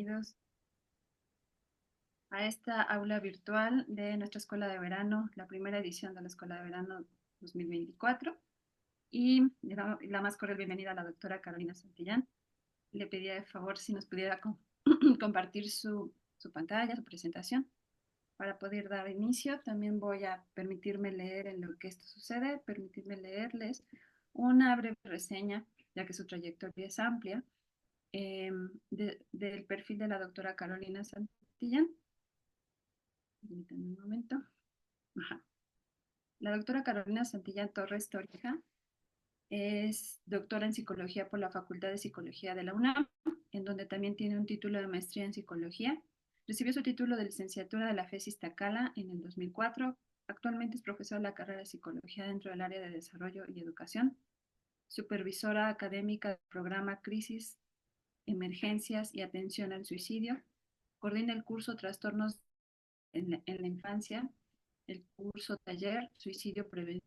bienvenidos a esta aula virtual de nuestra Escuela de Verano, la primera edición de la Escuela de Verano 2024. Y le damos la más cordial bienvenida a la doctora Carolina Santillán. Le pedía de favor si nos pudiera compartir su pantalla, su presentación, para poder dar inicio. También voy a permitirme leer en lo que esto sucede, permitirme leerles una breve reseña, ya que su trayectoria es amplia, del perfil de la doctora Carolina Santillán. Permítanme un momento. Ajá. La doctora Carolina Santillán Torres Torija es doctora en psicología por la Facultad de Psicología de la UNAM, en donde también tiene un título de maestría en psicología. Recibió su título de licenciatura de la FES Iztacala en el 2004. Actualmente es profesora de la carrera de psicología dentro del área de desarrollo y educación, supervisora académica del programa Crisis, Emergencias y Atención al Suicidio. Coordina el curso Trastornos en la Infancia, el curso taller Suicidio Preventivo.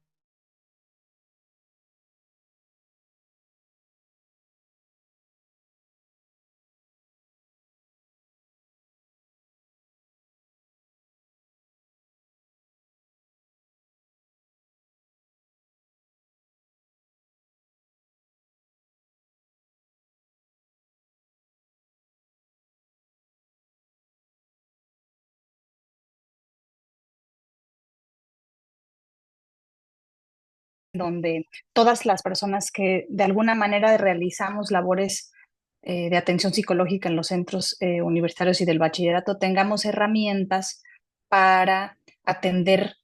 Donde todas las personas que de alguna manera realizamos labores de atención psicológica en los centros universitarios y del bachillerato tengamos herramientas para atender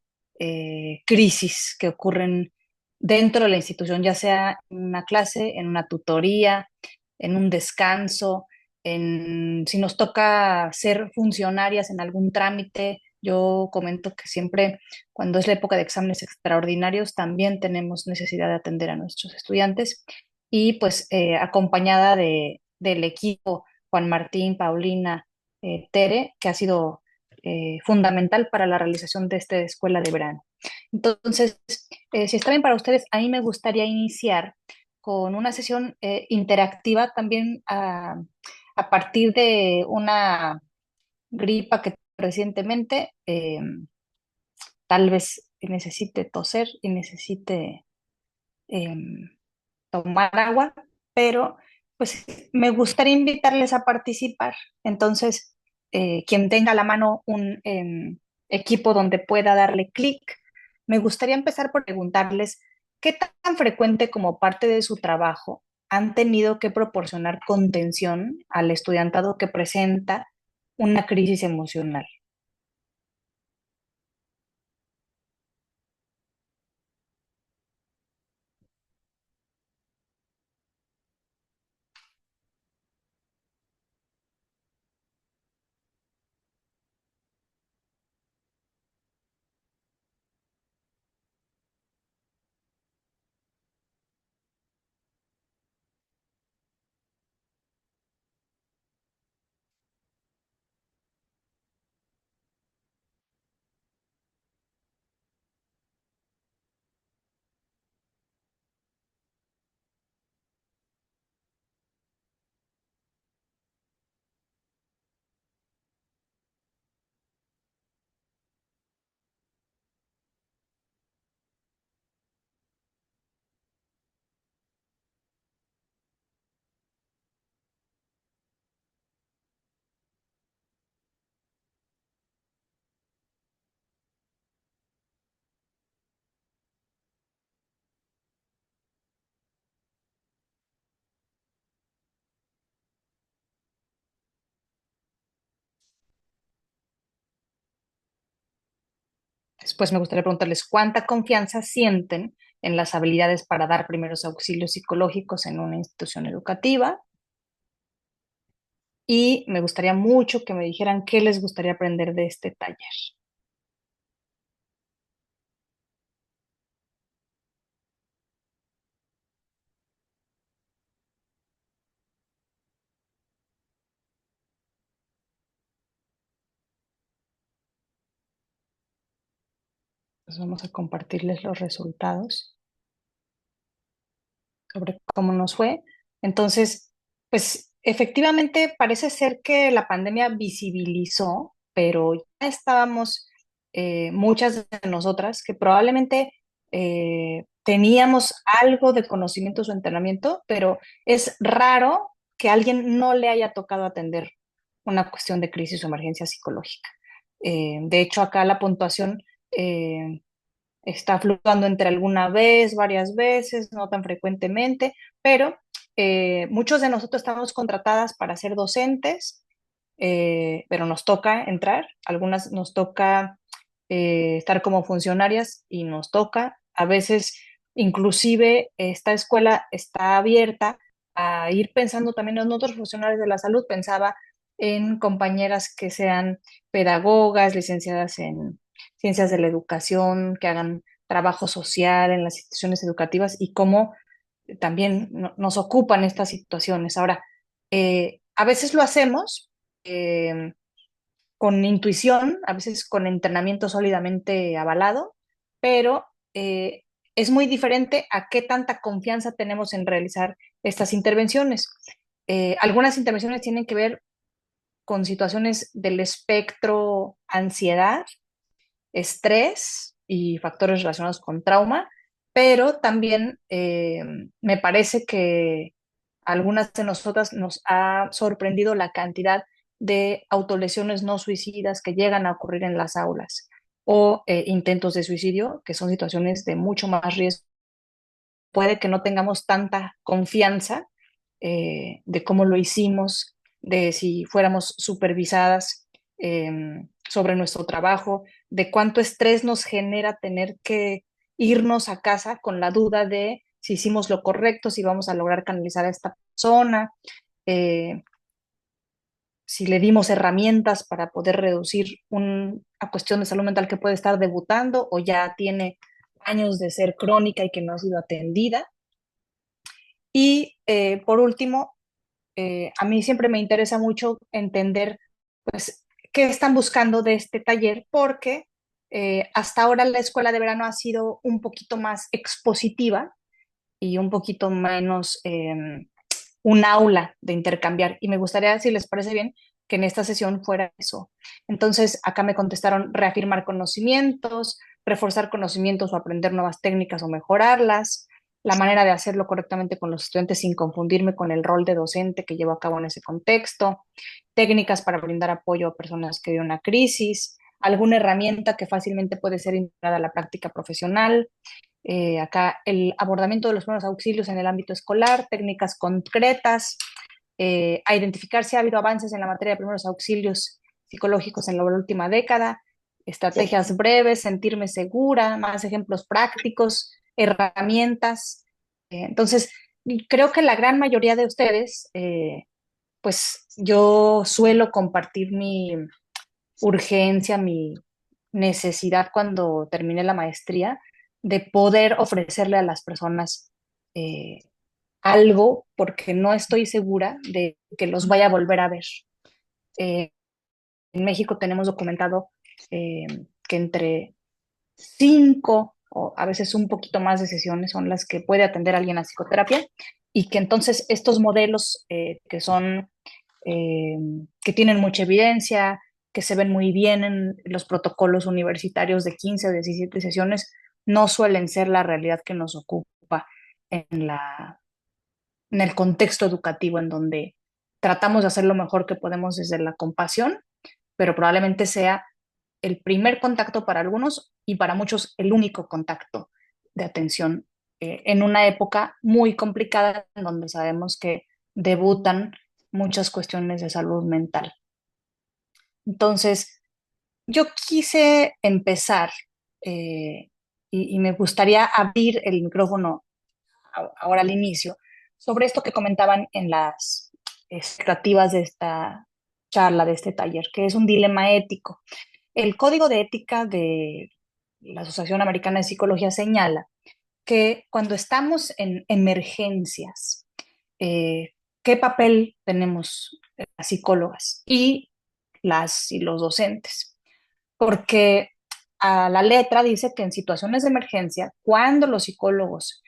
crisis que ocurren dentro de la institución, ya sea en una clase, en una tutoría, en un descanso, si nos toca ser funcionarias en algún trámite. Yo comento que siempre cuando es la época de exámenes extraordinarios, también tenemos necesidad de atender a nuestros estudiantes y pues acompañada del equipo Juan Martín, Paulina, Tere, que ha sido fundamental para la realización de esta escuela de verano. Entonces, si está bien para ustedes, a mí me gustaría iniciar con una sesión interactiva también a partir de una gripa que recientemente tal vez necesite toser y necesite em, tomar agua, pero pues me gustaría invitarles a participar. Entonces, quien tenga a la mano un equipo donde pueda darle clic, me gustaría empezar por preguntarles qué tan frecuente como parte de su trabajo han tenido que proporcionar contención al estudiantado que presenta una crisis emocional. Después me gustaría preguntarles cuánta confianza sienten en las habilidades para dar primeros auxilios psicológicos en una institución educativa. Y me gustaría mucho que me dijeran qué les gustaría aprender de este taller. Pues vamos a compartirles los resultados sobre cómo nos fue. Entonces, pues efectivamente parece ser que la pandemia visibilizó, pero ya estábamos muchas de nosotras que probablemente teníamos algo de conocimientos o entrenamiento, pero es raro que a alguien no le haya tocado atender una cuestión de crisis o emergencia psicológica. De hecho, acá la puntuación eh, está fluctuando entre alguna vez, varias veces, no tan frecuentemente, pero muchos de nosotros estamos contratadas para ser docentes, pero nos toca entrar, algunas nos toca estar como funcionarias y nos toca, a veces inclusive esta escuela está abierta a ir pensando también en otros funcionarios de la salud, pensaba en compañeras que sean pedagogas, licenciadas en ciencias de la educación, que hagan trabajo social en las instituciones educativas y cómo también nos ocupan estas situaciones. Ahora, a veces lo hacemos eh, con intuición, a veces con entrenamiento sólidamente avalado, pero eh, es muy diferente a qué tanta confianza tenemos en realizar estas intervenciones. Algunas intervenciones tienen que ver con situaciones del espectro ansiedad, estrés y factores relacionados con trauma, pero también me parece que a algunas de nosotras nos ha sorprendido la cantidad de autolesiones no suicidas que llegan a ocurrir en las aulas o intentos de suicidio, que son situaciones de mucho más riesgo. Puede que no tengamos tanta confianza de cómo lo hicimos, de si fuéramos supervisadas sobre nuestro trabajo, de cuánto estrés nos genera tener que irnos a casa con la duda de si hicimos lo correcto, si vamos a lograr canalizar a esta persona, eh, si le dimos herramientas para poder reducir una cuestión de salud mental que puede estar debutando o ya tiene años de ser crónica y que no ha sido atendida. Y por último, a mí siempre me interesa mucho entender, pues, qué están buscando de este taller, porque hasta ahora la escuela de verano ha sido un poquito más expositiva y un poquito menos un aula de intercambiar. Y me gustaría, si les parece bien, que en esta sesión fuera eso. Entonces, acá me contestaron reafirmar conocimientos, reforzar conocimientos o aprender nuevas técnicas o mejorarlas, la manera de hacerlo correctamente con los estudiantes sin confundirme con el rol de docente que llevo a cabo en ese contexto, técnicas para brindar apoyo a personas que viven una crisis, alguna herramienta que fácilmente puede ser integrada a la práctica profesional, acá el abordamiento de los primeros auxilios en el ámbito escolar, técnicas concretas, a identificar si ha habido avances en la materia de primeros auxilios psicológicos en la última década, estrategias breves, sentirme segura, más ejemplos prácticos, herramientas. Entonces, creo que la gran mayoría de ustedes, pues yo suelo compartir mi urgencia, mi necesidad cuando termine la maestría de poder ofrecerle a las personas eh, algo porque no estoy segura de que los vaya a volver a ver. Eh, en México tenemos documentado eh, que entre 5 o a veces un poquito más de sesiones son las que puede atender alguien a psicoterapia y que entonces estos modelos que son eh, que tienen mucha evidencia, que se ven muy bien en los protocolos universitarios de 15 o 17 sesiones, no suelen ser la realidad que nos ocupa en en el contexto educativo en donde tratamos de hacer lo mejor que podemos desde la compasión, pero probablemente sea el primer contacto para algunos y para muchos el único contacto de atención en una época muy complicada en donde sabemos que debutan muchas cuestiones de salud mental. Entonces, yo quise empezar y me gustaría abrir el micrófono ahora al inicio sobre esto que comentaban en las expectativas de esta charla, de este taller, que es un dilema ético. El Código de Ética de la Asociación Americana de Psicología señala que cuando estamos en emergencias, eh, ¿qué papel tenemos las psicólogas y los docentes? Porque a la letra dice que en situaciones de emergencia, cuando los psicólogos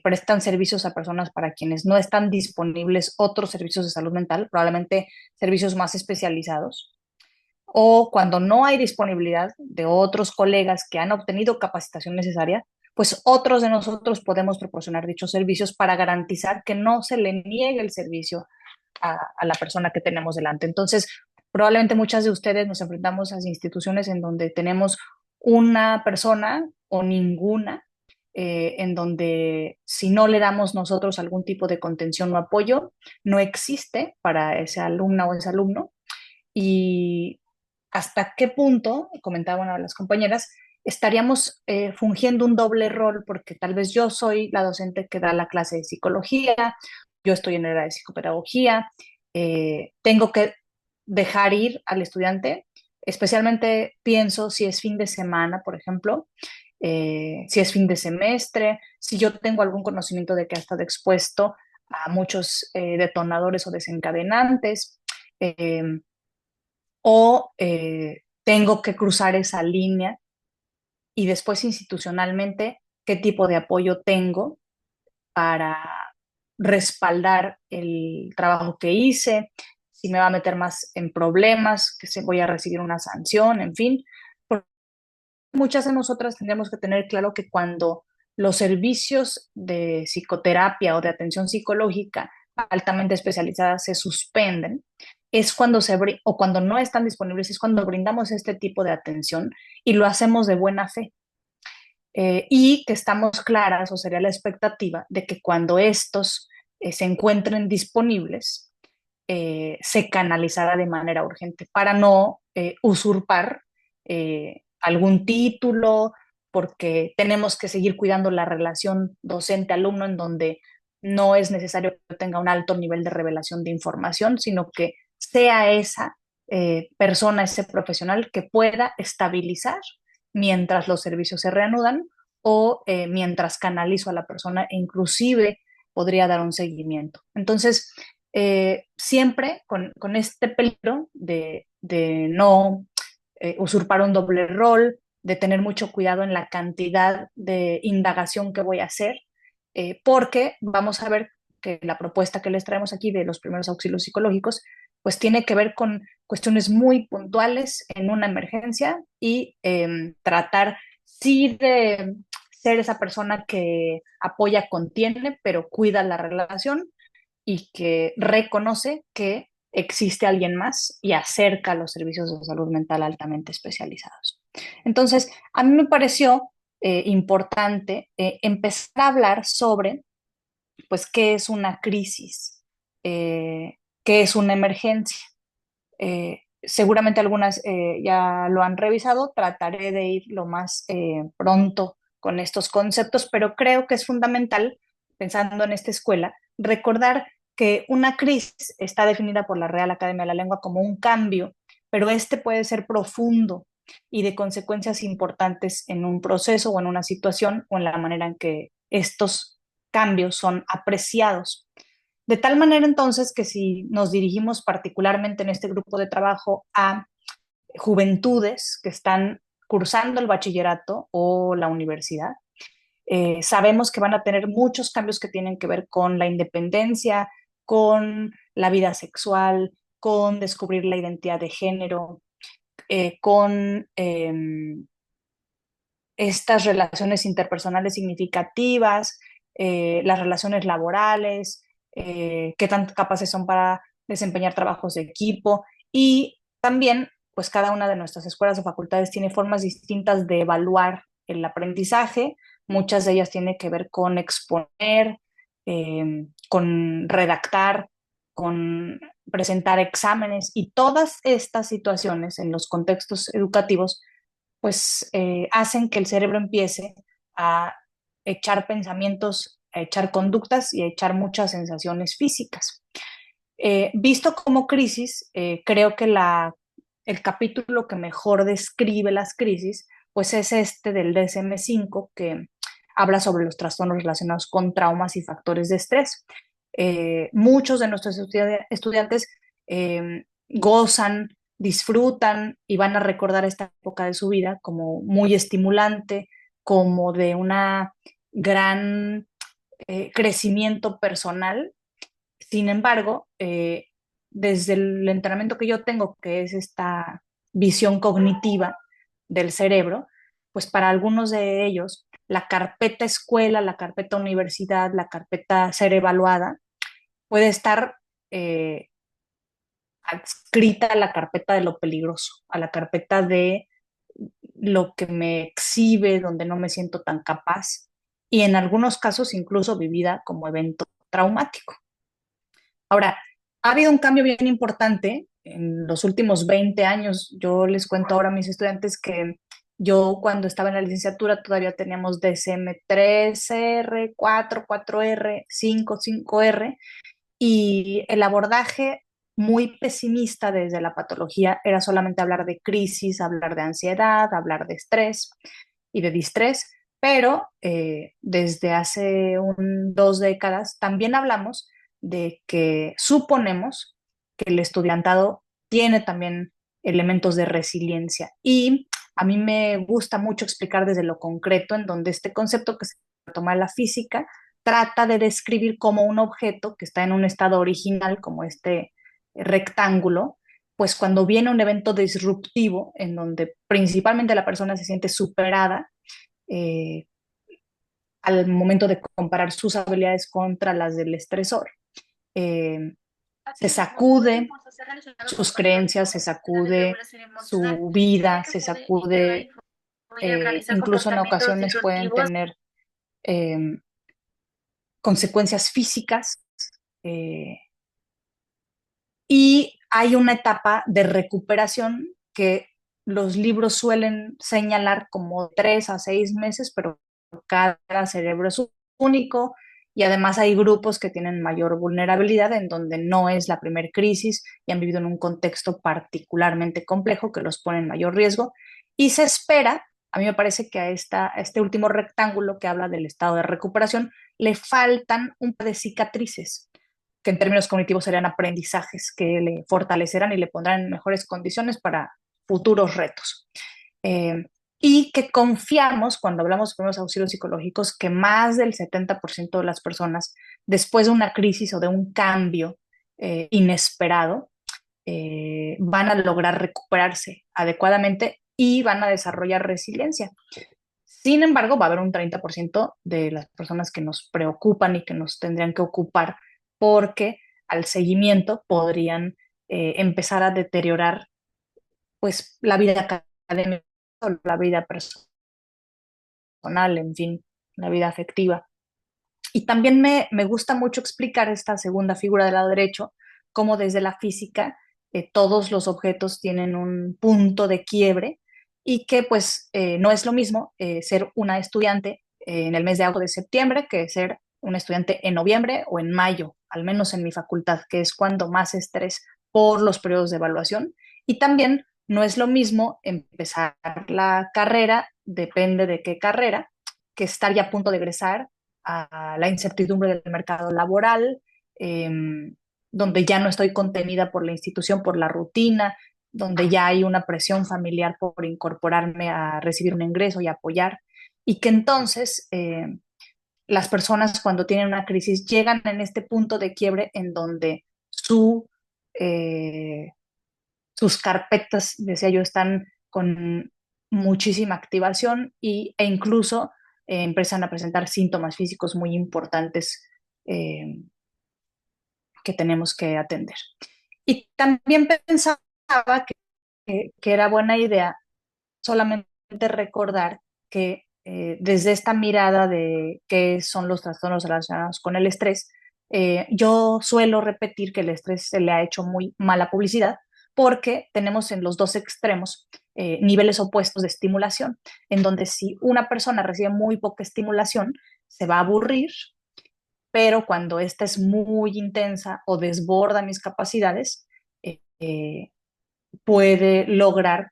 prestan servicios a personas para quienes no están disponibles otros servicios de salud mental, probablemente servicios más especializados, o cuando no hay disponibilidad de otros colegas que han obtenido capacitación necesaria, pues otros de nosotros podemos proporcionar dichos servicios para garantizar que no se le niegue el servicio a la persona que tenemos delante. Entonces, probablemente muchas de ustedes nos enfrentamos a instituciones en donde tenemos una persona o ninguna, en donde si no le damos nosotros algún tipo de contención o apoyo, no existe para esa alumna o ese alumno. Y hasta qué punto, comentaban a las compañeras, estaríamos fungiendo un doble rol, porque tal vez yo soy la docente que da la clase de psicología, yo estoy en el área de psicopedagogía, tengo que dejar ir al estudiante, especialmente pienso si es fin de semana, por ejemplo, si es fin de semestre, si yo tengo algún conocimiento de que ha estado expuesto a muchos detonadores o desencadenantes. eh, tengo que cruzar esa línea y después institucionalmente, qué tipo de apoyo tengo para respaldar el trabajo que hice, si me va a meter más en problemas, que se voy a recibir una sanción, en fin. Porque muchas de nosotras tendríamos que tener claro que cuando los servicios de psicoterapia o de atención psicológica altamente especializadas se suspenden, es cuando o cuando no están disponibles, es cuando brindamos este tipo de atención y lo hacemos de buena fe. Y que estamos claras, o sería la expectativa, de que cuando estos se encuentren disponibles, se canalizará de manera urgente para no usurpar algún título, porque tenemos que seguir cuidando la relación docente-alumno en donde no es necesario que tenga un alto nivel de revelación de información, sino que sea esa persona, ese profesional que pueda estabilizar mientras los servicios se reanudan o mientras canalizo a la persona e inclusive podría dar un seguimiento. Entonces, siempre con este peligro de no usurpar un doble rol, de tener mucho cuidado en la cantidad de indagación que voy a hacer, porque vamos a ver que la propuesta que les traemos aquí de los primeros auxilios psicológicos, pues tiene que ver con cuestiones muy puntuales en una emergencia y tratar sí de ser esa persona que apoya, contiene, pero cuida la relación y que reconoce que existe alguien más y acerca los servicios de salud mental altamente especializados. Entonces, a mí me pareció importante empezar a hablar sobre, pues, qué es una crisis, qué es una emergencia. Seguramente algunas ya lo han revisado, trataré de ir lo más pronto con estos conceptos, pero creo que es fundamental, pensando en esta escuela, recordar que una crisis está definida por la Real Academia de la Lengua como un cambio, pero este puede ser profundo y de consecuencias importantes en un proceso o en una situación o en la manera en que estos cambios son apreciados. De tal manera entonces que si nos dirigimos particularmente en este grupo de trabajo a juventudes que están cursando el bachillerato o la universidad, sabemos que van a tener muchos cambios que tienen que ver con la independencia, con la vida sexual, con descubrir la identidad de género, con estas relaciones interpersonales significativas, las relaciones laborales, qué tan capaces son para desempeñar trabajos de equipo y también, pues cada una de nuestras escuelas o facultades tiene formas distintas de evaluar el aprendizaje. Muchas de ellas tienen que ver con exponer, con redactar, con presentar exámenes y todas estas situaciones en los contextos educativos pues hacen que el cerebro empiece a echar pensamientos, a echar conductas y a echar muchas sensaciones físicas. Visto como crisis, creo que el capítulo que mejor describe las crisis, pues es este del DSM-5 que habla sobre los trastornos relacionados con traumas y factores de estrés. Muchos de nuestros estudiantes gozan, disfrutan y van a recordar esta época de su vida como muy estimulante, como de una gran crecimiento personal. Sin embargo, desde el entrenamiento que yo tengo, que es esta visión cognitiva del cerebro, pues para algunos de ellos, la carpeta escuela, la carpeta universidad, la carpeta ser evaluada, puede estar eh, adscrita a la carpeta de lo peligroso, a la carpeta de lo que me exhibe, donde no me siento tan capaz, y en algunos casos incluso vivida como evento traumático. Ahora, ha habido un cambio bien importante en los últimos 20 años. Yo les cuento ahora a mis estudiantes que yo cuando estaba en la licenciatura todavía teníamos DSM-3R, 4, 4R, 5, 5R, y el abordaje muy pesimista desde la patología era solamente hablar de crisis, hablar de ansiedad, hablar de estrés y de distrés, pero desde hace 2 décadas también hablamos de que suponemos que el estudiantado tiene también elementos de resiliencia. Y a mí me gusta mucho explicar desde lo concreto, en donde este concepto que se toma de la física trata de describir cómo un objeto que está en un estado original, como este rectángulo, pues cuando viene un evento disruptivo en donde principalmente la persona se siente superada, eh, al momento de comparar sus habilidades contra las del estresor, eh, se sacude sus creencias, se sacude su vida, se sacude, incluso en ocasiones pueden tener eh, consecuencias físicas, eh, y hay una etapa de recuperación que los libros suelen señalar como 3 a 6 meses, pero cada cerebro es único y además hay grupos que tienen mayor vulnerabilidad en donde no es la primer crisis y han vivido en un contexto particularmente complejo que los pone en mayor riesgo y se espera, a mí me parece que a este último rectángulo que habla del estado de recuperación le faltan un par de cicatrices que en términos cognitivos serían aprendizajes que le fortalecerán y le pondrán en mejores condiciones para futuros retos. Eh, y que confiamos, cuando hablamos de primeros auxilios psicológicos, que más del 70% de las personas, después de una crisis o de un cambio inesperado, van a lograr recuperarse adecuadamente y van a desarrollar resiliencia. Sin embargo, va a haber un 30% de las personas que nos preocupan y que nos tendrían que ocupar porque al seguimiento podrían empezar a deteriorar pues la vida académica, la vida personal, en fin, la vida afectiva. Y también me gusta mucho explicar esta segunda figura del lado derecho, cómo desde la física todos los objetos tienen un punto de quiebre y que pues no es lo mismo ser una estudiante en el mes de agosto de septiembre que ser un estudiante en noviembre o en mayo, al menos en mi facultad, que es cuando más estrés por los periodos de evaluación. Y también no es lo mismo empezar la carrera, depende de qué carrera, que estar ya a punto de egresar a la incertidumbre del mercado laboral, eh, donde ya no estoy contenida por la institución, por la rutina, donde ya hay una presión familiar por incorporarme a recibir un ingreso y apoyar, y que entonces las personas cuando tienen una crisis llegan en este punto de quiebre en donde eh, sus carpetas, decía yo, están con muchísima activación e incluso empiezan a presentar síntomas físicos muy importantes eh, que tenemos que atender. Y también pensaba que era buena idea solamente recordar que desde esta mirada de qué son los trastornos relacionados con el estrés, yo suelo repetir que el estrés se le ha hecho muy mala publicidad porque tenemos en los dos extremos niveles opuestos de estimulación, en donde si una persona recibe muy poca estimulación, se va a aburrir, pero cuando esta es muy intensa o desborda mis capacidades, eh, puede lograr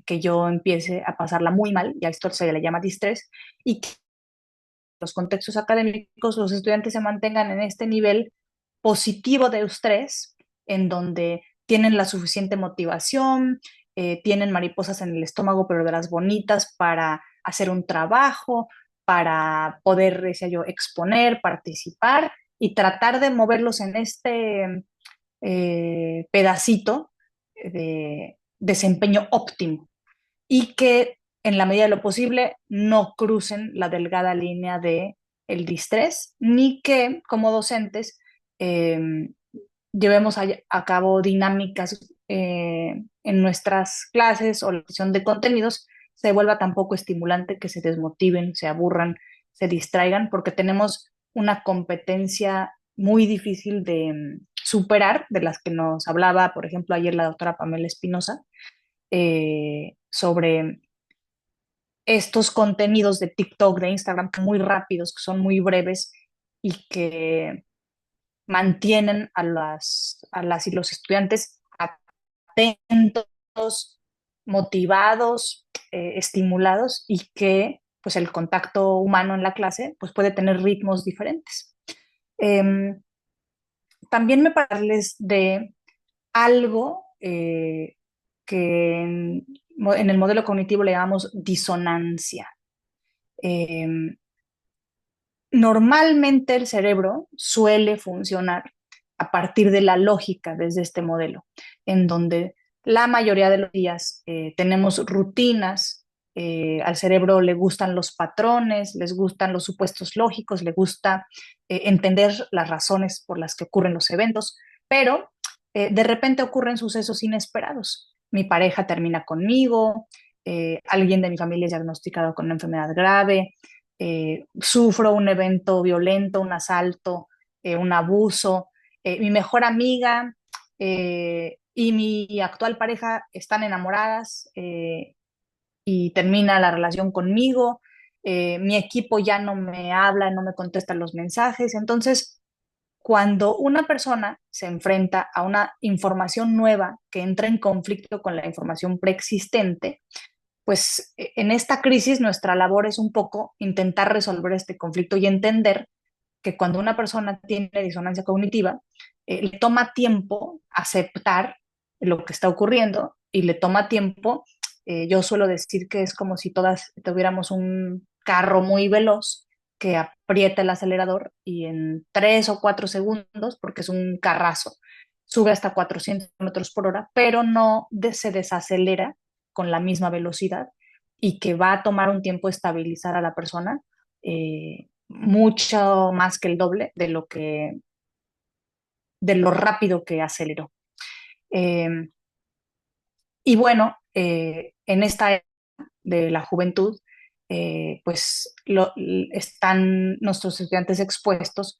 que yo empiece a pasarla muy mal, y a esto se le llama distrés, y que en los contextos académicos los estudiantes se mantengan en este nivel positivo de estrés, en donde tienen la suficiente motivación, tienen mariposas en el estómago, pero de las bonitas para hacer un trabajo, para poder, decía yo, exponer, participar y tratar de moverlos en este pedacito de desempeño óptimo y que en la medida de lo posible no crucen la delgada línea de el distrés, ni que como docentes eh, llevemos a cabo dinámicas en nuestras clases o la sesión de contenidos se vuelva tampoco estimulante, que se desmotiven, se aburran, se distraigan, porque tenemos una competencia muy difícil de superar, de las que nos hablaba, por ejemplo, ayer la doctora Pamela Espinosa, sobre estos contenidos de TikTok, de Instagram, muy rápidos, que son muy breves y que mantienen a las y los estudiantes atentos, motivados, estimulados y que pues el contacto humano en la clase pues puede tener ritmos diferentes. Eh, También me parece de algo que en el modelo cognitivo le llamamos disonancia. Eh, Normalmente el cerebro suele funcionar a partir de la lógica desde este modelo, en donde la mayoría de los días tenemos rutinas, al cerebro le gustan los patrones, les gustan los supuestos lógicos, le gusta entender las razones por las que ocurren los eventos, pero de repente ocurren sucesos inesperados. Mi pareja termina conmigo, alguien de mi familia es diagnosticado con una enfermedad grave, sufro un evento violento, un asalto, un abuso, mi mejor amiga y mi actual pareja están enamoradas y termina la relación conmigo, mi equipo ya no me habla, no me contesta los mensajes. Entonces, cuando una persona se enfrenta a una información nueva que entra en conflicto con la información preexistente, pues en esta crisis nuestra labor es un poco intentar resolver este conflicto y entender que cuando una persona tiene disonancia cognitiva, le toma tiempo aceptar lo que está ocurriendo y le toma tiempo, yo suelo decir que es como si todas tuviéramos un carro muy veloz que aprieta el acelerador y en 3 o 4 segundos, porque es un carrazo, sube hasta 400 kilómetros por hora, pero no se desacelera con la misma velocidad y que va a tomar un tiempo estabilizar a la persona, mucho más que el doble de lo rápido que aceleró. Eh, y bueno, en esta era de la juventud, pues están nuestros estudiantes expuestos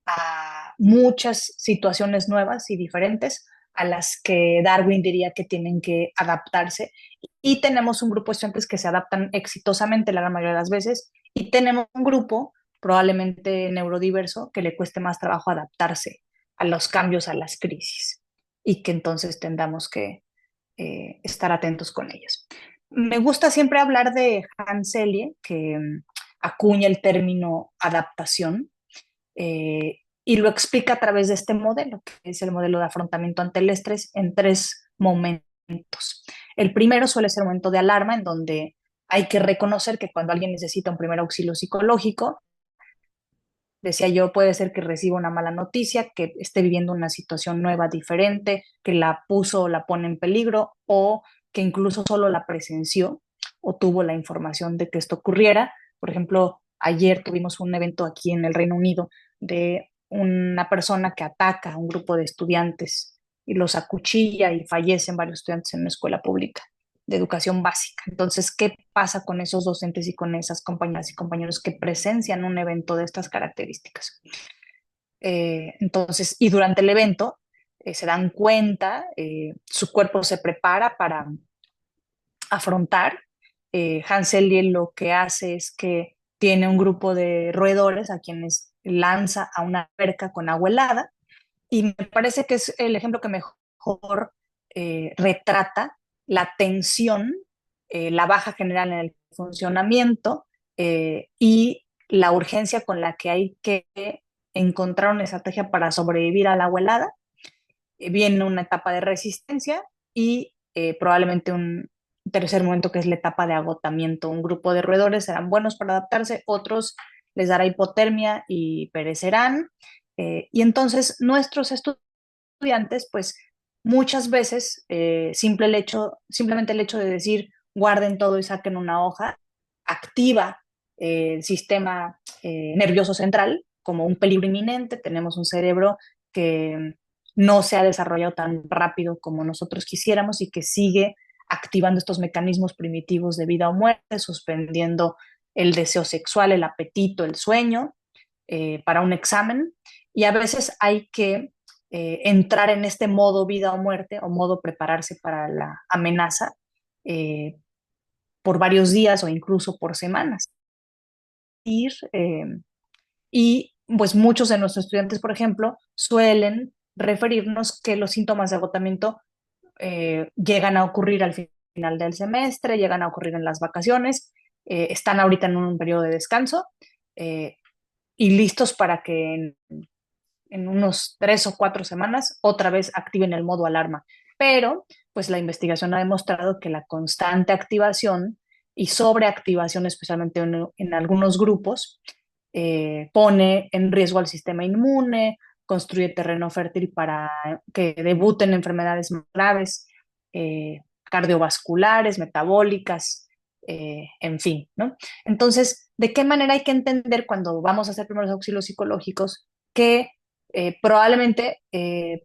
a muchas situaciones nuevas y diferentes a las que Darwin diría que tienen que adaptarse. Y tenemos un grupo de estudiantes que se adaptan exitosamente la gran mayoría de las veces y tenemos un grupo probablemente neurodiverso que le cueste más trabajo adaptarse a los cambios, a las crisis y que entonces tendamos que estar atentos con ellos. Me gusta siempre hablar de Hans Selye, que acuña el término adaptación y lo explica a través de este modelo, que es el modelo de afrontamiento ante el estrés en 3 momentos. El primero suele ser un momento de alarma, en donde hay que reconocer que cuando alguien necesita un primer auxilio psicológico, decía yo, puede ser que reciba una mala noticia, que esté viviendo una situación nueva, diferente, que la puso o la pone en peligro, o que incluso solo la presenció o tuvo la información de que esto ocurriera. Por ejemplo, ayer tuvimos un evento aquí en el Reino Unido de una persona que ataca a un grupo de estudiantes y los acuchilla y fallecen varios estudiantes en una escuela pública de educación básica. Entonces, ¿qué pasa con esos docentes y con esas compañeras y compañeros que presencian un evento de estas características? Entonces, y durante el evento se dan cuenta, su cuerpo se prepara para afrontar. Hans Selye lo que hace es que tiene un grupo de roedores a quienes lanza a una alberca con agua helada y me parece que es el ejemplo que mejor retrata la tensión, la baja general en el funcionamiento y la urgencia con la que hay que encontrar una estrategia para sobrevivir a la agua helada. Viene una etapa de resistencia y probablemente un tercer momento que es la etapa de agotamiento. Un grupo de roedores serán buenos para adaptarse, otros les dará hipotermia y perecerán. Y entonces nuestros estudiantes, pues muchas veces, simplemente el hecho de decir guarden todo y saquen una hoja, activa el sistema nervioso central como un peligro inminente. Tenemos un cerebro que no se ha desarrollado tan rápido como nosotros quisiéramos y que sigue activando estos mecanismos primitivos de vida o muerte, suspendiendo el deseo sexual, el apetito, el sueño para un examen. Y a veces hay que entrar en este modo vida o muerte o modo prepararse para la amenaza eh, por varios días o incluso por semanas. Ir, y pues muchos de nuestros estudiantes, por ejemplo, suelen referirnos que los síntomas de agotamiento llegan a ocurrir al final del semestre, llegan a ocurrir en las vacaciones, están ahorita en un periodo de descanso eh, y listos para que en unos 3 o 4 semanas otra vez activen el modo alarma. Pero, pues la investigación ha demostrado que la constante activación y sobreactivación, especialmente en algunos grupos, pone en riesgo al sistema inmune, construye terreno fértil para que debuten enfermedades más graves, cardiovasculares, metabólicas, en fin, ¿no? Entonces, ¿de qué manera hay que entender cuando vamos a hacer primeros auxilios psicológicos que probablemente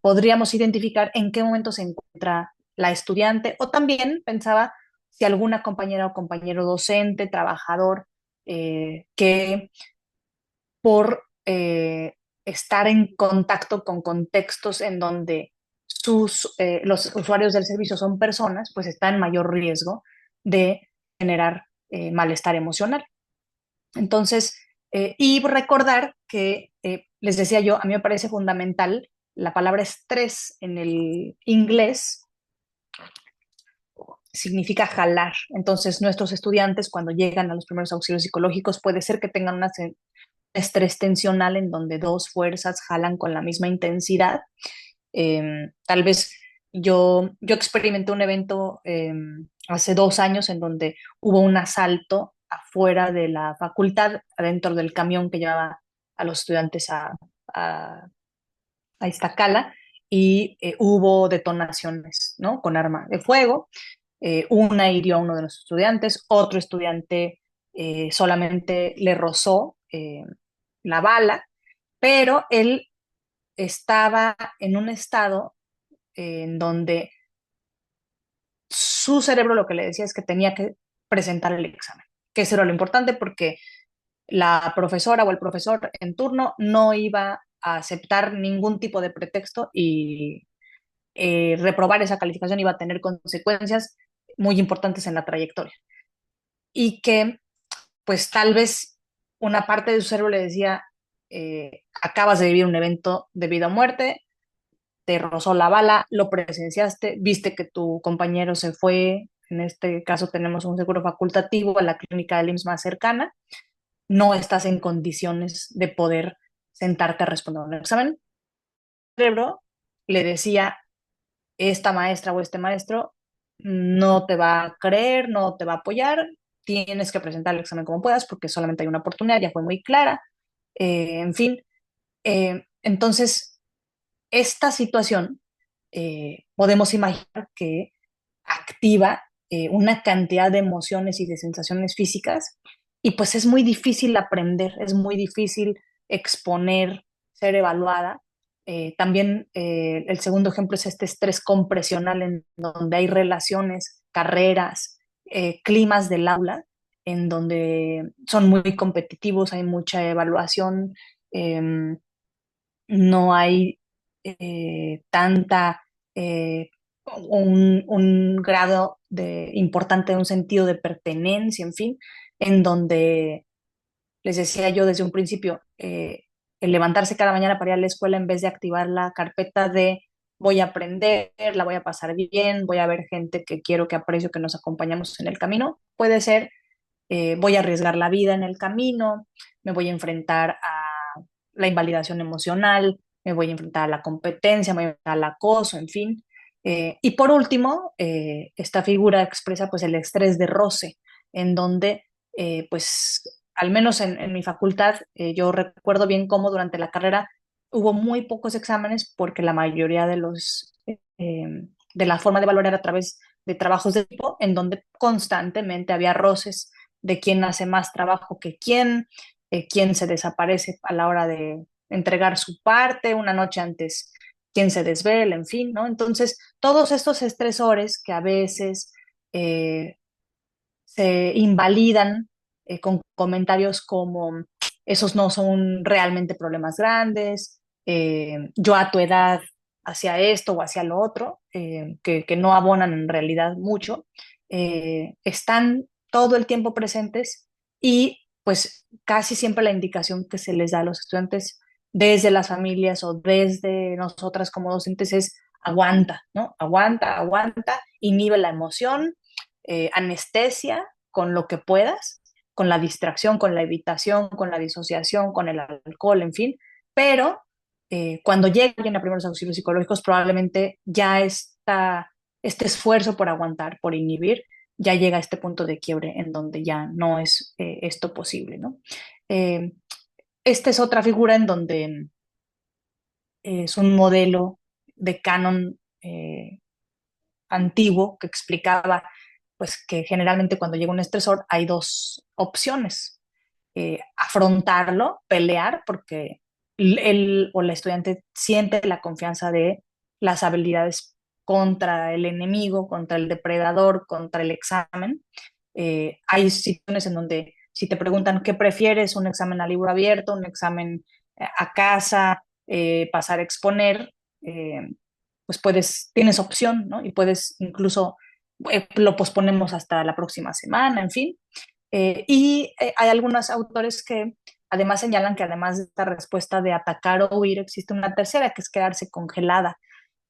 podríamos identificar en qué momento se encuentra la estudiante o también pensaba si alguna compañera o compañero docente, trabajador, que por estar en contacto con contextos en donde los usuarios del servicio son personas, pues está en mayor riesgo de generar malestar emocional. Entonces, y recordar que, les decía yo, a mí me parece fundamental la palabra estrés en el inglés significa jalar. Entonces, nuestros estudiantes cuando llegan a los primeros auxilios psicológicos puede ser que tengan un estrés tensional en donde dos fuerzas jalan con la misma intensidad. Tal vez yo experimenté un evento hace 2 años en donde hubo un asalto afuera de la facultad, adentro del camión que llevaba a los estudiantes a, a Iztacala, y hubo detonaciones, ¿no? Con arma de fuego. Una hirió a uno de los estudiantes, otro estudiante solamente le rozó la bala, pero él estaba en un estado en donde su cerebro lo que le decía es que tenía que presentar el examen, que eso era lo importante porque la profesora o el profesor en turno no iba a aceptar ningún tipo de pretexto y reprobar esa calificación iba a tener consecuencias muy importantes en la trayectoria. Y que pues tal vez una parte de su cerebro le decía, acabas de vivir un evento de vida o muerte, te rozó la bala, lo presenciaste, viste que tu compañero se fue, en este caso tenemos un seguro facultativo a la clínica del IMSS más cercana, no estás en condiciones de poder sentarte a responder un examen. El cerebro le decía, esta maestra o este maestro no te va a creer, no te va a apoyar, tienes que presentar el examen como puedas porque solamente hay una oportunidad, ya fue muy clara, en fin. Entonces, esta situación podemos imaginar que activa una cantidad de emociones y de sensaciones físicas y pues es muy difícil aprender, es muy difícil exponer, ser evaluada. También el segundo ejemplo es este estrés compresional en donde hay relaciones, carreras, climas del aula, en donde son muy competitivos, hay mucha evaluación, eh, no hay tanta, un grado importante de un sentido de pertenencia, en fin, en donde les decía yo desde un principio, el levantarse cada mañana para ir a la escuela en vez de activar la carpeta de voy a aprender, la voy a pasar bien, voy a ver gente que quiero, que aprecio, que nos acompañamos en el camino, puede ser voy a arriesgar la vida en el camino, me voy a enfrentar a la invalidación emocional, me voy a enfrentar a la competencia, me voy a enfrentar al acoso, en fin. Y por último, esta figura expresa pues el estrés de roce, en donde pues al menos en mi facultad, yo recuerdo bien cómo durante la carrera hubo muy pocos exámenes porque la mayoría de la forma de evaluar era a través de trabajos de equipo, en donde constantemente había roces de quién hace más trabajo que quién se desaparece a la hora de entregar su parte una noche antes, quién se desvela, en fin, ¿no? Entonces, todos estos estresores que a veces eh, se invalidan con comentarios como esos no son realmente problemas grandes, yo a tu edad hacía esto o hacía lo otro, que no abonan en realidad mucho, están todo el tiempo presentes y pues casi siempre la indicación que se les da a los estudiantes desde las familias o desde nosotras como docentes es aguanta, ¿no? Aguanta, aguanta, inhibe la emoción, anestesia con lo que puedas, con la distracción, con la evitación, con la disociación, con el alcohol, en fin, pero cuando lleguen a primeros auxilios psicológicos probablemente ya este esfuerzo por aguantar, por inhibir, ya llega a este punto de quiebre en donde ya no es esto posible, ¿no? Eh, Esta es otra figura en donde es un modelo de canon antiguo que explicaba pues que generalmente cuando llega un estresor hay dos opciones: afrontarlo, pelear, porque él o la estudiante siente la confianza de las habilidades contra el enemigo, contra el depredador, contra el examen. Hay situaciones en donde si te preguntan qué prefieres, un examen a libro abierto, un examen a casa, pasar a exponer, pues tienes opción, ¿no? Y puedes incluso, lo posponemos hasta la próxima semana, en fin. Hay algunos autores que además señalan que además de esta respuesta de atacar o huir, existe una tercera, que es quedarse congelada.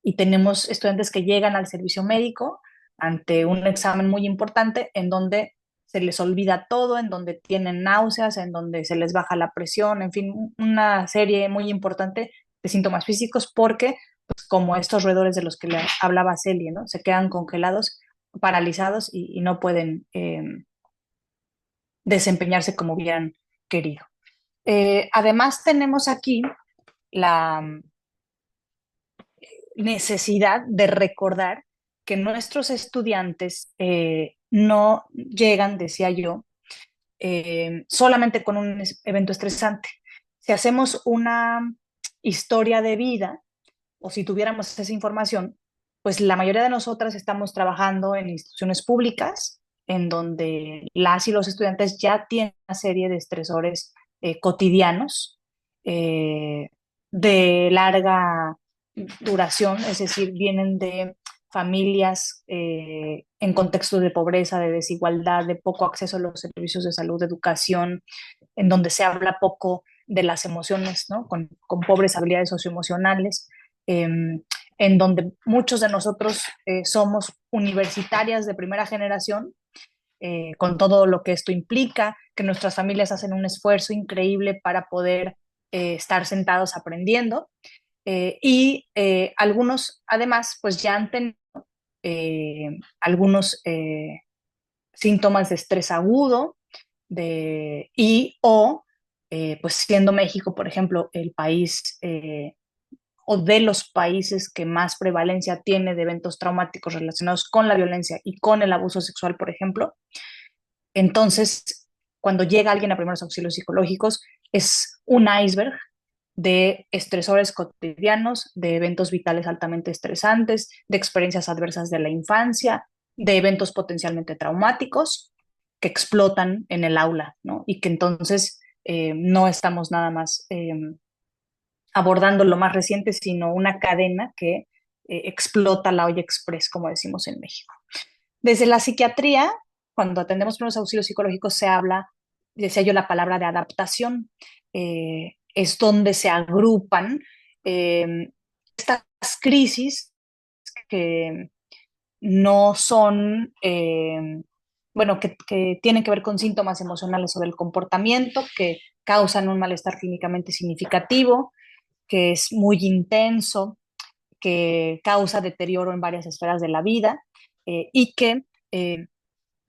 Y tenemos estudiantes que llegan al servicio médico ante un examen muy importante en donde se les olvida todo, en donde tienen náuseas, en donde se les baja la presión, en fin, una serie muy importante de síntomas físicos porque, pues, como estos roedores de los que le hablaba Celia, ¿no? Se quedan congelados, paralizados y no pueden desempeñarse como hubieran querido. Además, tenemos aquí la necesidad de recordar que nuestros estudiantes no llegan, decía yo, solamente con un evento estresante. Si hacemos una historia de vida o si tuviéramos esa información, pues la mayoría de nosotras estamos trabajando en instituciones públicas en donde las y los estudiantes ya tienen una serie de estresores cotidianos eh, de larga duración, es decir, vienen de familias en contextos de pobreza, de desigualdad, de poco acceso a los servicios de salud, de educación, en donde se habla poco de las emociones, ¿no? Con pobres habilidades socioemocionales, eh, en donde muchos de nosotros somos universitarias de primera generación, con todo lo que esto implica, que nuestras familias hacen un esfuerzo increíble para poder estar sentados aprendiendo. Algunos, además, pues ya han tenido algunos síntomas de estrés agudo pues siendo México, por ejemplo, el país o de los países que más prevalencia tiene de eventos traumáticos relacionados con la violencia y con el abuso sexual, por ejemplo, entonces, cuando llega alguien a primeros auxilios psicológicos, es un iceberg de estresores cotidianos, de eventos vitales altamente estresantes, de experiencias adversas de la infancia, de eventos potencialmente traumáticos que explotan en el aula, ¿no? Y que entonces no estamos nada más abordando lo más reciente, sino una cadena que explota la olla express, como decimos en México. Desde la psiquiatría, cuando atendemos primeros auxilios psicológicos, se habla, decía yo, la palabra de adaptación. Es donde se agrupan estas crisis que no son, bueno, que tienen que ver con síntomas emocionales o del comportamiento, que causan un malestar clínicamente significativo, que es muy intenso, que causa deterioro en varias esferas de la vida y que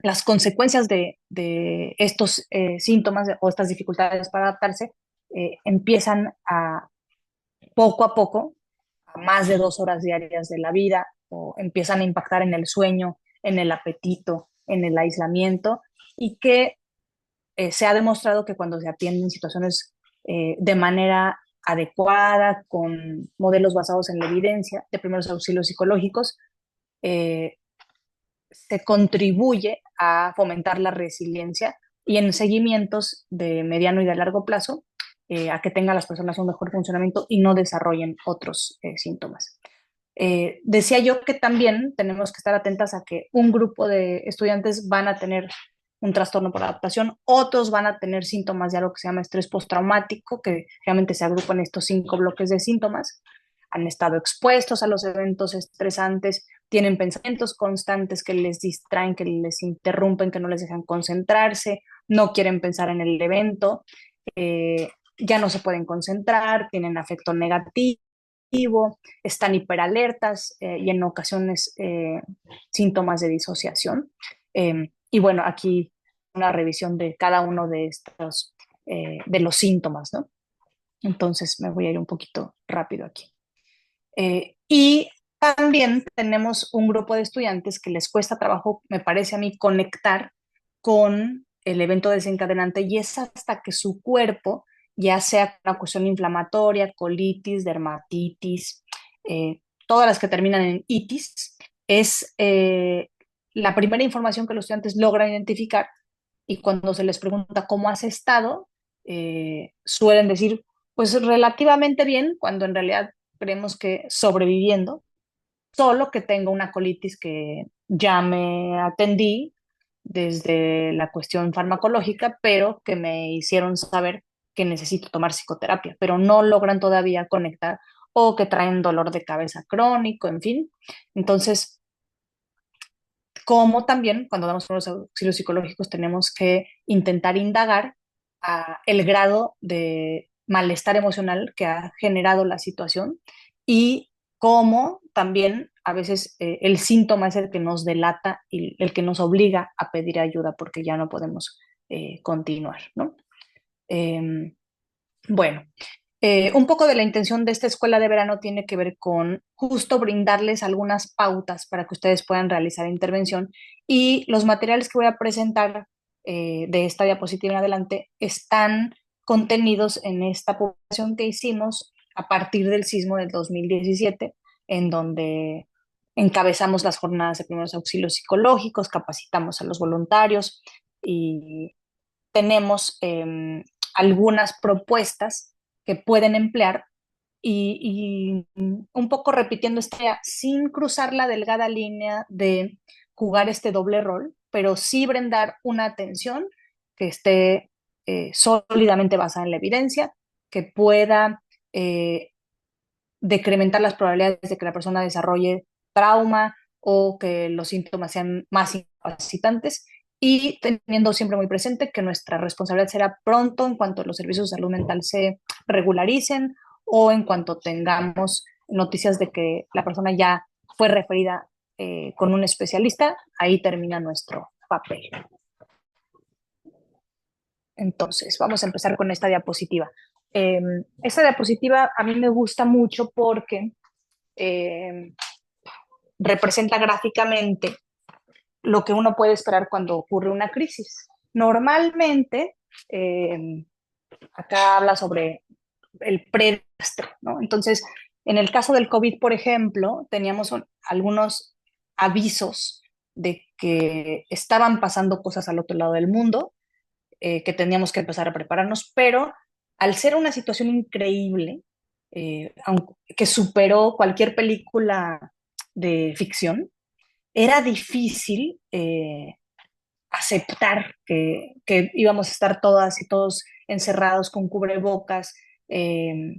las consecuencias de estos síntomas o estas dificultades para adaptarse empiezan a poco a poco, a más de 2 horas diarias de la vida, o empiezan a impactar en el sueño, en el apetito, en el aislamiento, y que se ha demostrado que cuando se atienden situaciones de manera adecuada, con modelos basados en la evidencia de primeros auxilios psicológicos, eh, se contribuye a fomentar la resiliencia y en seguimientos de mediano y de largo plazo, a que tengan las personas un mejor funcionamiento y no desarrollen otros síntomas. Decía yo que también tenemos que estar atentas a que un grupo de estudiantes van a tener un trastorno por adaptación, otros van a tener síntomas de algo que se llama estrés postraumático, que realmente se agrupan estos 5 bloques de síntomas, han estado expuestos a los eventos estresantes, tienen pensamientos constantes que les distraen, que les interrumpen, que no les dejan concentrarse, no quieren pensar en el evento, ya no se pueden concentrar, tienen afecto negativo, están hiperalertas y en ocasiones síntomas de disociación. Y bueno, aquí una revisión de cada uno de estos, de los síntomas, ¿no? Entonces me voy a ir un poquito rápido aquí. Y también tenemos un grupo de estudiantes que les cuesta trabajo, me parece a mí, conectar con el evento desencadenante y es hasta que su cuerpo, ya sea una cuestión inflamatoria, colitis, dermatitis, todas las que terminan en itis, es la primera información que los estudiantes logran identificar y cuando se les pregunta cómo has estado, suelen decir, pues relativamente bien, cuando en realidad creemos que sobreviviendo, solo que tengo una colitis que ya me atendí desde la cuestión farmacológica, pero que me hicieron saber que necesito tomar psicoterapia, pero no logran todavía conectar o que traen dolor de cabeza crónico, en fin. Entonces, como también cuando damos los auxilios psicológicos tenemos que intentar indagar el grado de malestar emocional que ha generado la situación y cómo también a veces el síntoma es el que nos delata y el que nos obliga a pedir ayuda porque ya no podemos continuar, ¿no? Eh, bueno, un poco de la intención de esta escuela de verano tiene que ver con justo brindarles algunas pautas para que ustedes puedan realizar intervención y los materiales que voy a presentar de esta diapositiva en adelante están contenidos en esta publicación que hicimos a partir del sismo del 2017, en donde encabezamos las jornadas de primeros auxilios psicológicos, capacitamos a los voluntarios y tenemos algunas propuestas que pueden emplear y un poco repitiendo esta idea, sin cruzar la delgada línea de jugar este doble rol, pero sí brindar una atención que esté sólidamente basada en la evidencia, que pueda decrementar las probabilidades de que la persona desarrolle trauma o que los síntomas sean más incapacitantes y teniendo siempre muy presente que nuestra responsabilidad será pronto en cuanto los servicios de salud mental se regularicen o en cuanto tengamos noticias de que la persona ya fue referida con un especialista, ahí termina nuestro papel. Entonces, vamos a empezar con esta diapositiva. Esta diapositiva a mí me gusta mucho porque eh, representa gráficamente lo que uno puede esperar cuando ocurre una crisis. Normalmente, acá habla sobre el predesastre, ¿no? Entonces, en el caso del COVID, por ejemplo, teníamos algunos avisos de que estaban pasando cosas al otro lado del mundo, que teníamos que empezar a prepararnos, pero al ser una situación increíble, que superó cualquier película de ficción, era difícil aceptar que íbamos a estar todas y todos encerrados con cubrebocas, eh,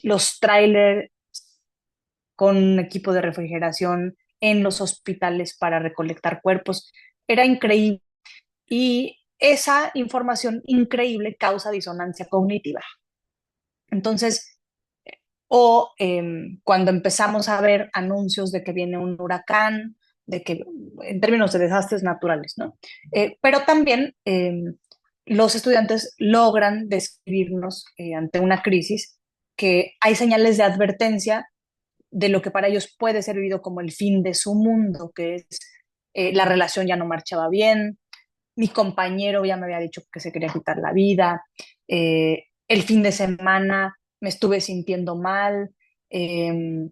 los trailers con equipo de refrigeración en los hospitales para recolectar cuerpos. Era increíble y esa información increíble causa disonancia cognitiva. Entonces, o cuando empezamos a ver anuncios de que viene un huracán, de que en términos de desastres naturales, ¿no? Pero también los estudiantes logran describirnos ante una crisis que hay señales de advertencia de lo que para ellos puede ser vivido como el fin de su mundo, que es la relación ya no marchaba bien, mi compañero ya me había dicho que se quería quitar la vida, el fin de semana me estuve sintiendo mal, eh,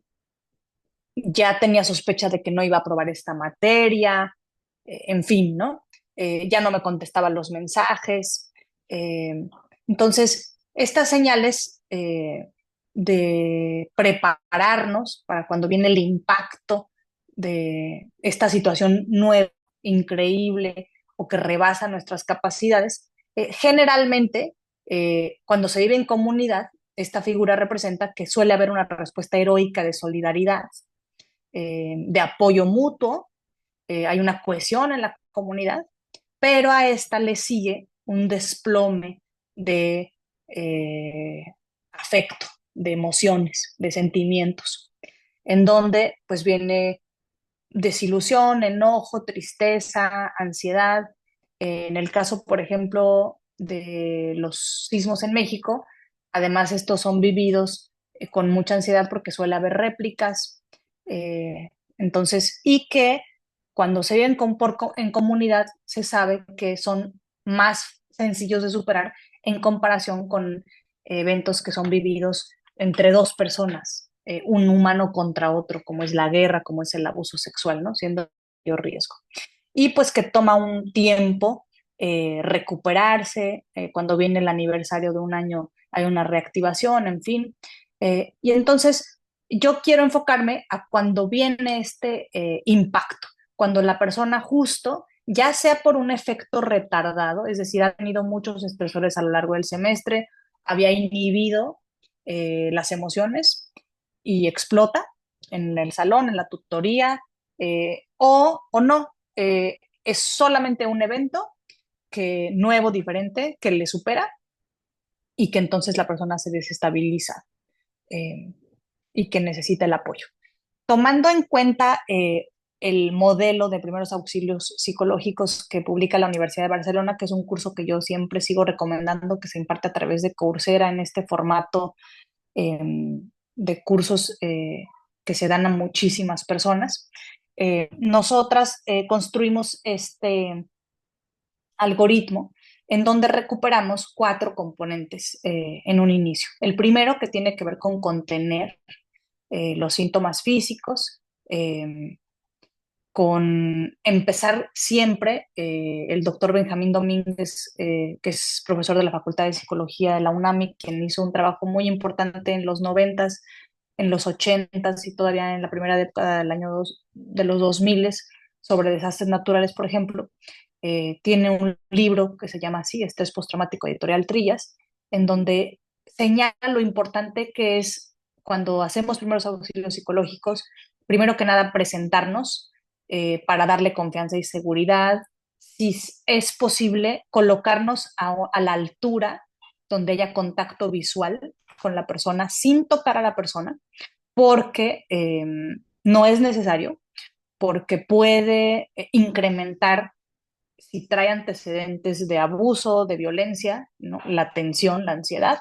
ya tenía sospecha de que no iba a aprobar esta materia, en fin, ¿no? Ya no me contestaban los mensajes. eh, entonces, estas señales de prepararnos para cuando viene el impacto de esta situación nueva, increíble o que rebasa nuestras capacidades, generalmente, cuando se vive en comunidad, esta figura representa que suele haber una respuesta heroica de solidaridad, de apoyo mutuo, hay una cohesión en la comunidad, pero a esta le sigue un desplome de afecto, de emociones, de sentimientos, en donde pues viene desilusión, enojo, tristeza, ansiedad. En el caso, por ejemplo, de los sismos en México, además estos son vividos con mucha ansiedad porque suele haber réplicas. Entonces, y que cuando se viven en comunidad, se sabe que son más sencillos de superar en comparación con eventos que son vividos entre dos personas, un humano contra otro, como es la guerra, como es el abuso sexual, ¿no? Siendo mayor riesgo. Y pues que toma un tiempo recuperarse, cuando viene el aniversario de un año hay una reactivación, en fin. Y entonces yo quiero enfocarme a cuando viene este impacto, cuando la persona justo, ya sea por un efecto retardado, es decir, ha tenido muchos estresores a lo largo del semestre, había inhibido las emociones y explota en el salón, en la tutoría, o no, es solamente un evento que, nuevo, diferente, que le supera y que entonces la persona se desestabiliza eh, y que necesita el apoyo. Tomando en cuenta el modelo de primeros auxilios psicológicos que publica la Universidad de Barcelona, que es un curso que yo siempre sigo recomendando, que se imparte a través de Coursera en este formato eh, de cursos que se dan a muchísimas personas. Nosotras construimos este algoritmo en donde recuperamos cuatro componentes en un inicio. El primero, que tiene que ver con contener los síntomas físicos, con empezar siempre, el doctor Benjamín Domínguez, que es profesor de la Facultad de Psicología de la UNAMI, quien hizo un trabajo muy importante en los noventas, en los ochentas y todavía en la primera década del año de los 2000 sobre desastres naturales, por ejemplo, tiene un libro que se llama así, Estrés Postraumático, Editorial Trillas, en donde señala lo importante que es cuando hacemos primeros auxilios psicológicos, primero que nada presentarnos para darle confianza y seguridad, si es posible colocarnos a la altura donde haya contacto visual con la persona sin tocar a la persona, porque no es necesario, porque puede incrementar si trae antecedentes de abuso, de violencia, ¿no? La tensión, la ansiedad.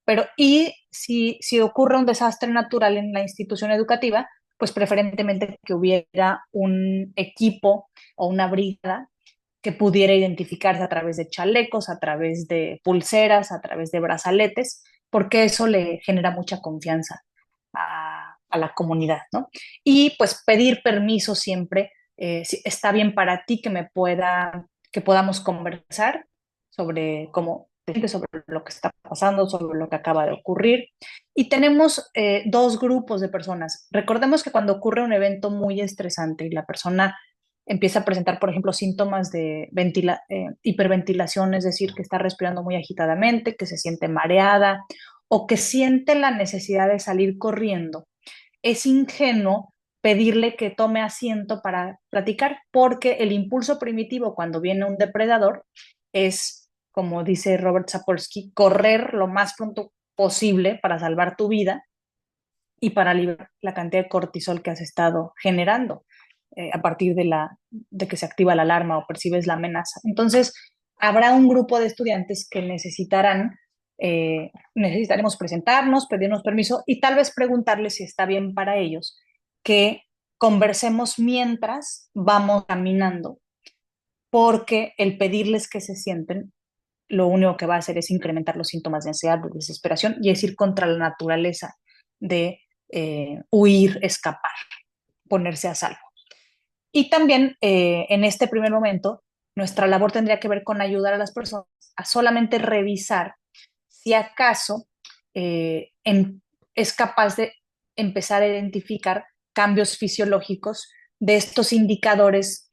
Pero, y si ocurre un desastre natural en la institución educativa, pues preferentemente que hubiera un equipo o una brigada que pudiera identificarse a través de chalecos, a través de pulseras, a través de brazaletes, porque eso le genera mucha confianza a la comunidad, ¿no? Y pues pedir permiso siempre, si está bien para ti que podamos conversar sobre cómo sobre lo que está pasando, sobre lo que acaba de ocurrir. Y tenemos dos grupos de personas. Recordemos que cuando ocurre un evento muy estresante y la persona empieza a presentar, por ejemplo, síntomas de hiperventilación, es decir, que está respirando muy agitadamente, que se siente mareada o que siente la necesidad de salir corriendo, es ingenuo pedirle que tome asiento para platicar, porque el impulso primitivo cuando viene un depredador es, como dice Robert Sapolsky, correr lo más pronto posible para salvar tu vida, y para liberar la cantidad de cortisol que has estado generando a partir de que se activa la alarma o percibes la amenaza. Entonces, habrá un grupo de estudiantes que necesitaremos presentarnos, pedirnos permiso y tal vez preguntarles si está bien para ellos que conversemos mientras vamos caminando, porque el pedirles que se sienten lo único que va a hacer es incrementar los síntomas de ansiedad, de desesperación y es ir contra la naturaleza de huir, escapar, ponerse a salvo. Y también en este primer momento, nuestra labor tendría que ver con ayudar a las personas a solamente revisar si acaso en, es capaz de empezar a identificar cambios fisiológicos de estos indicadores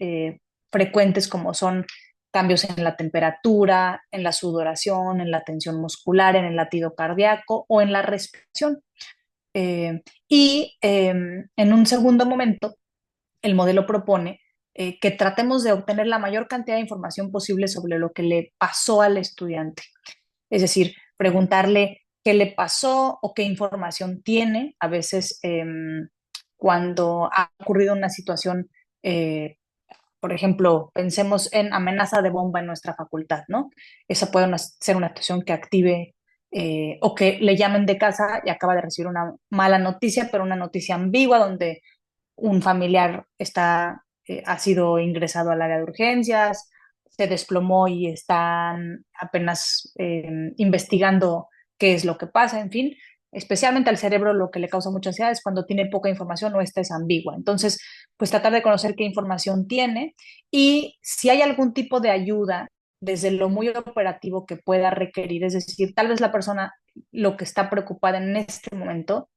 frecuentes como son cambios en la temperatura, en la sudoración, en la tensión muscular, en el latido cardíaco o en la respiración. En un segundo momento, el modelo propone que tratemos de obtener la mayor cantidad de información posible sobre lo que le pasó al estudiante. Es decir, preguntarle qué le pasó o qué información tiene. A veces, cuando ha ocurrido una situación, por ejemplo, pensemos en amenaza de bomba en nuestra facultad, ¿no? Esa puede ser una situación que active o que le llamen de casa y acaba de recibir una mala noticia, pero una noticia ambigua donde un familiar ha sido ingresado al área de urgencias, se desplomó y están apenas investigando qué es lo que pasa, en fin. Especialmente al cerebro lo que le causa mucha ansiedad es cuando tiene poca información o esta es ambigua. Entonces, pues tratar de conocer qué información tiene y si hay algún tipo de ayuda desde lo muy operativo que pueda requerir, es decir, tal vez la persona lo que está preocupada en este momento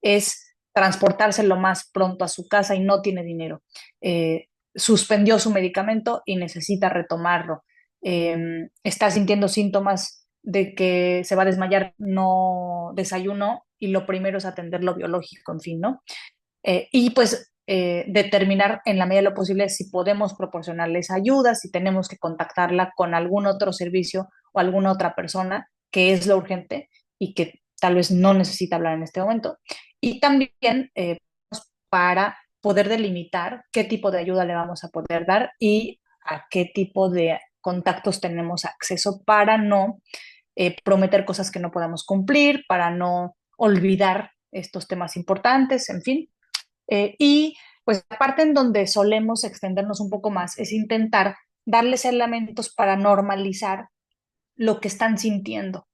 es transportarse lo más pronto a su casa y no tiene dinero. Suspendió su medicamento y necesita retomarlo. Está sintiendo síntomas de que se va a desmayar, no desayunó y lo primero es atender lo biológico, en fin, ¿no? Y pues determinar en la medida de lo posible si podemos proporcionarles ayuda, si tenemos que contactarla con algún otro servicio o alguna otra persona que es lo urgente y que tal vez no necesita hablar en este momento. Y también para poder delimitar qué tipo de ayuda le vamos a poder dar y a qué tipo de contactos tenemos acceso para no prometer cosas que no podamos cumplir, para no olvidar estos temas importantes, en fin. Y pues la parte en donde solemos extendernos un poco más es intentar darles elementos para normalizar lo que están sintiendo,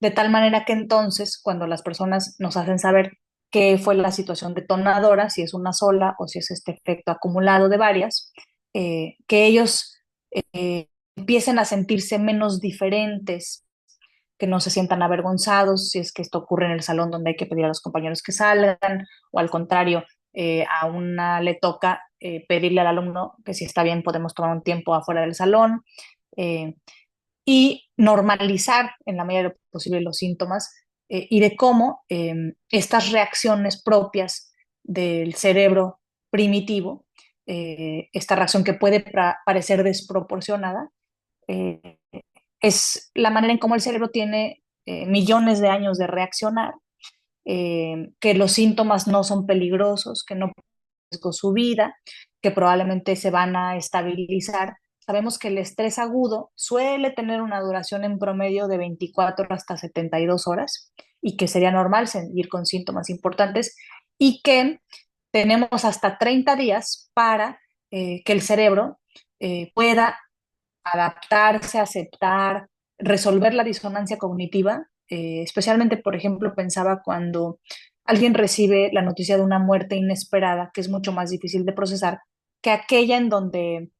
de tal manera que entonces cuando las personas nos hacen saber qué fue la situación detonadora, si es una sola o si es este efecto acumulado de varias, que ellos empiecen a sentirse menos diferentes, que no se sientan avergonzados si es que esto ocurre en el salón donde hay que pedir a los compañeros que salgan, o al contrario, a una le toca pedirle al alumno que si está bien podemos tomar un tiempo afuera del salón eh, y normalizar en la medida de lo posible los síntomas y de cómo estas reacciones propias del cerebro primitivo, esta reacción que puede parecer desproporcionada, eh, es la manera en cómo el cerebro tiene millones de años de reaccionar, que los síntomas no son peligrosos, que no riesgo su vida, que probablemente se van a estabilizar. Sabemos que el estrés agudo suele tener una duración en promedio de 24 hasta 72 horas y que sería normal seguir con síntomas importantes y que tenemos hasta 30 días para que el cerebro pueda adaptarse, aceptar, resolver la disonancia cognitiva, especialmente, por ejemplo, pensaba cuando alguien recibe la noticia de una muerte inesperada, que es mucho más difícil de procesar que aquella en donde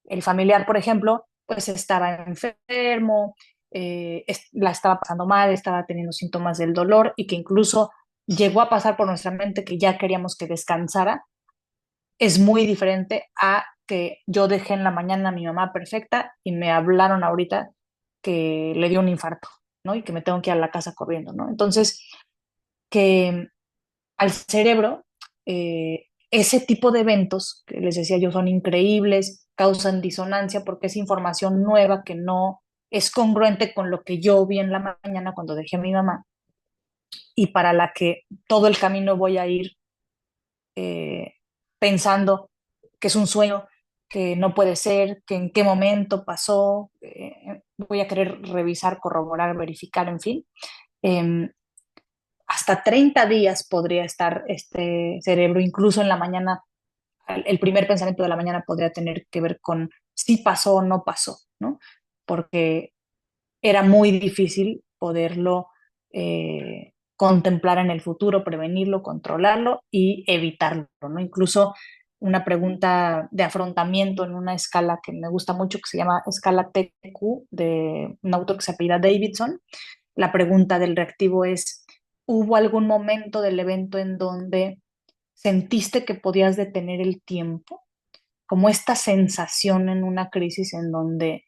el familiar, por ejemplo, pues estaba enfermo, la estaba pasando mal, estaba teniendo síntomas del dolor y que incluso llegó a pasar por nuestra mente que ya queríamos que descansara, es muy diferente a que yo dejé en la mañana a mi mamá perfecta y me hablaron ahorita que le dio un infarto, ¿no? Y que me tengo que ir a la casa corriendo, ¿no? Entonces, que al cerebro, ese tipo de eventos, que les decía yo, son increíbles, causan disonancia porque es información nueva que no es congruente con lo que yo vi en la mañana cuando dejé a mi mamá. y para la que todo el camino voy a ir eh, pensando que es un sueño, que no puede ser, que en qué momento pasó, voy a querer revisar, corroborar, verificar, en fin. Eh, Hasta 30 días podría estar este cerebro, incluso en la mañana, el primer pensamiento de la mañana podría tener que ver con si pasó o no pasó, ¿no? Porque era muy difícil poderlo contemplar en el futuro, prevenirlo, controlarlo y evitarlo, ¿no? Incluso una pregunta de afrontamiento en una escala que me gusta mucho, que se llama escala TQ, de un autor que se apellida Davidson. La pregunta del reactivo es, ¿hubo algún momento del evento en donde sentiste que podías detener el tiempo? Como esta sensación en una crisis en donde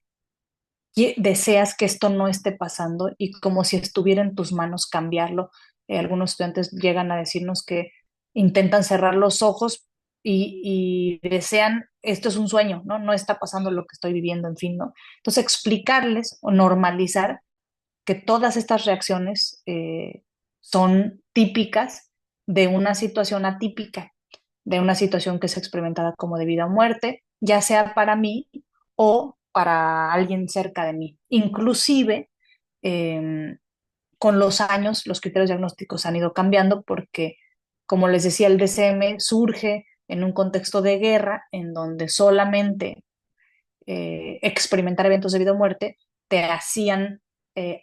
deseas que esto no esté pasando y como si estuviera en tus manos cambiarlo. Algunos estudiantes llegan a decirnos que intentan cerrar los ojos y desean, esto es un sueño, ¿no? No está pasando lo que estoy viviendo, en fin, ¿no? Entonces, explicarles o normalizar que todas estas reacciones son típicas de una situación atípica, de una situación que es experimentada como de vida o muerte, ya sea para mí o para alguien cerca de mí. Inclusive, eh, con los años, los criterios diagnósticos han ido cambiando porque, como les decía, el DCM surge en un contexto de guerra en donde solamente experimentar eventos de vida o muerte te hacían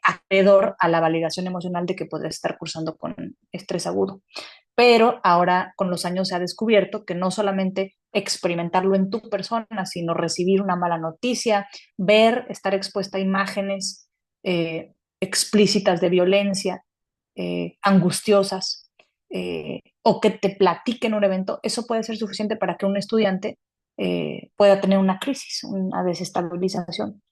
acreedor a la validación emocional de que podrías estar cursando con estrés agudo. Pero ahora con los años se ha descubierto que no solamente experimentarlo en tu persona, sino recibir una mala noticia, ver, estar expuesta a imágenes explícitas de violencia, angustiosas, o que te platiquen un evento, eso puede ser suficiente para que un estudiante pueda tener una crisis, una desestabilización.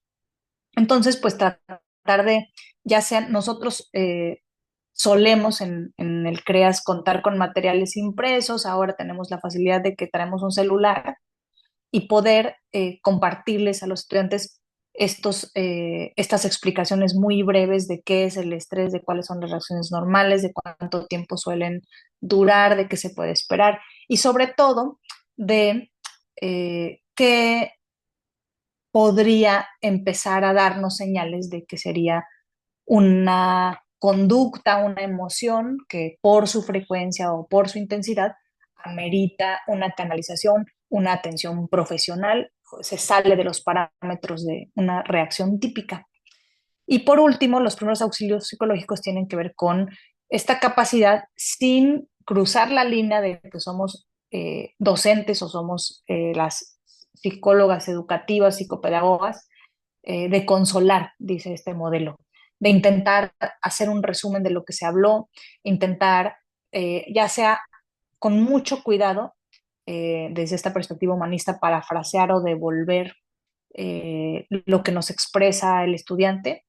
Entonces, pues tratar de, ya sea nosotros solemos en el CREAS contar con materiales impresos, ahora tenemos la facilidad de que traemos un celular y poder compartirles a los estudiantes estas explicaciones muy breves de qué es el estrés, de cuáles son las reacciones normales, de cuánto tiempo suelen durar, de qué se puede esperar y sobre todo de qué podría empezar a darnos señales de que sería una conducta, una emoción que por su frecuencia o por su intensidad amerita una canalización, una atención profesional, se sale de los parámetros de una reacción típica. Y por último, los primeros auxilios psicológicos tienen que ver con esta capacidad sin cruzar la línea de que somos docentes o somos las psicólogas educativas, psicopedagogas, de consolar, dice este modelo, de intentar hacer un resumen de lo que se habló, intentar, ya sea con mucho cuidado, desde esta perspectiva humanista, parafrasear o devolver lo que nos expresa el estudiante,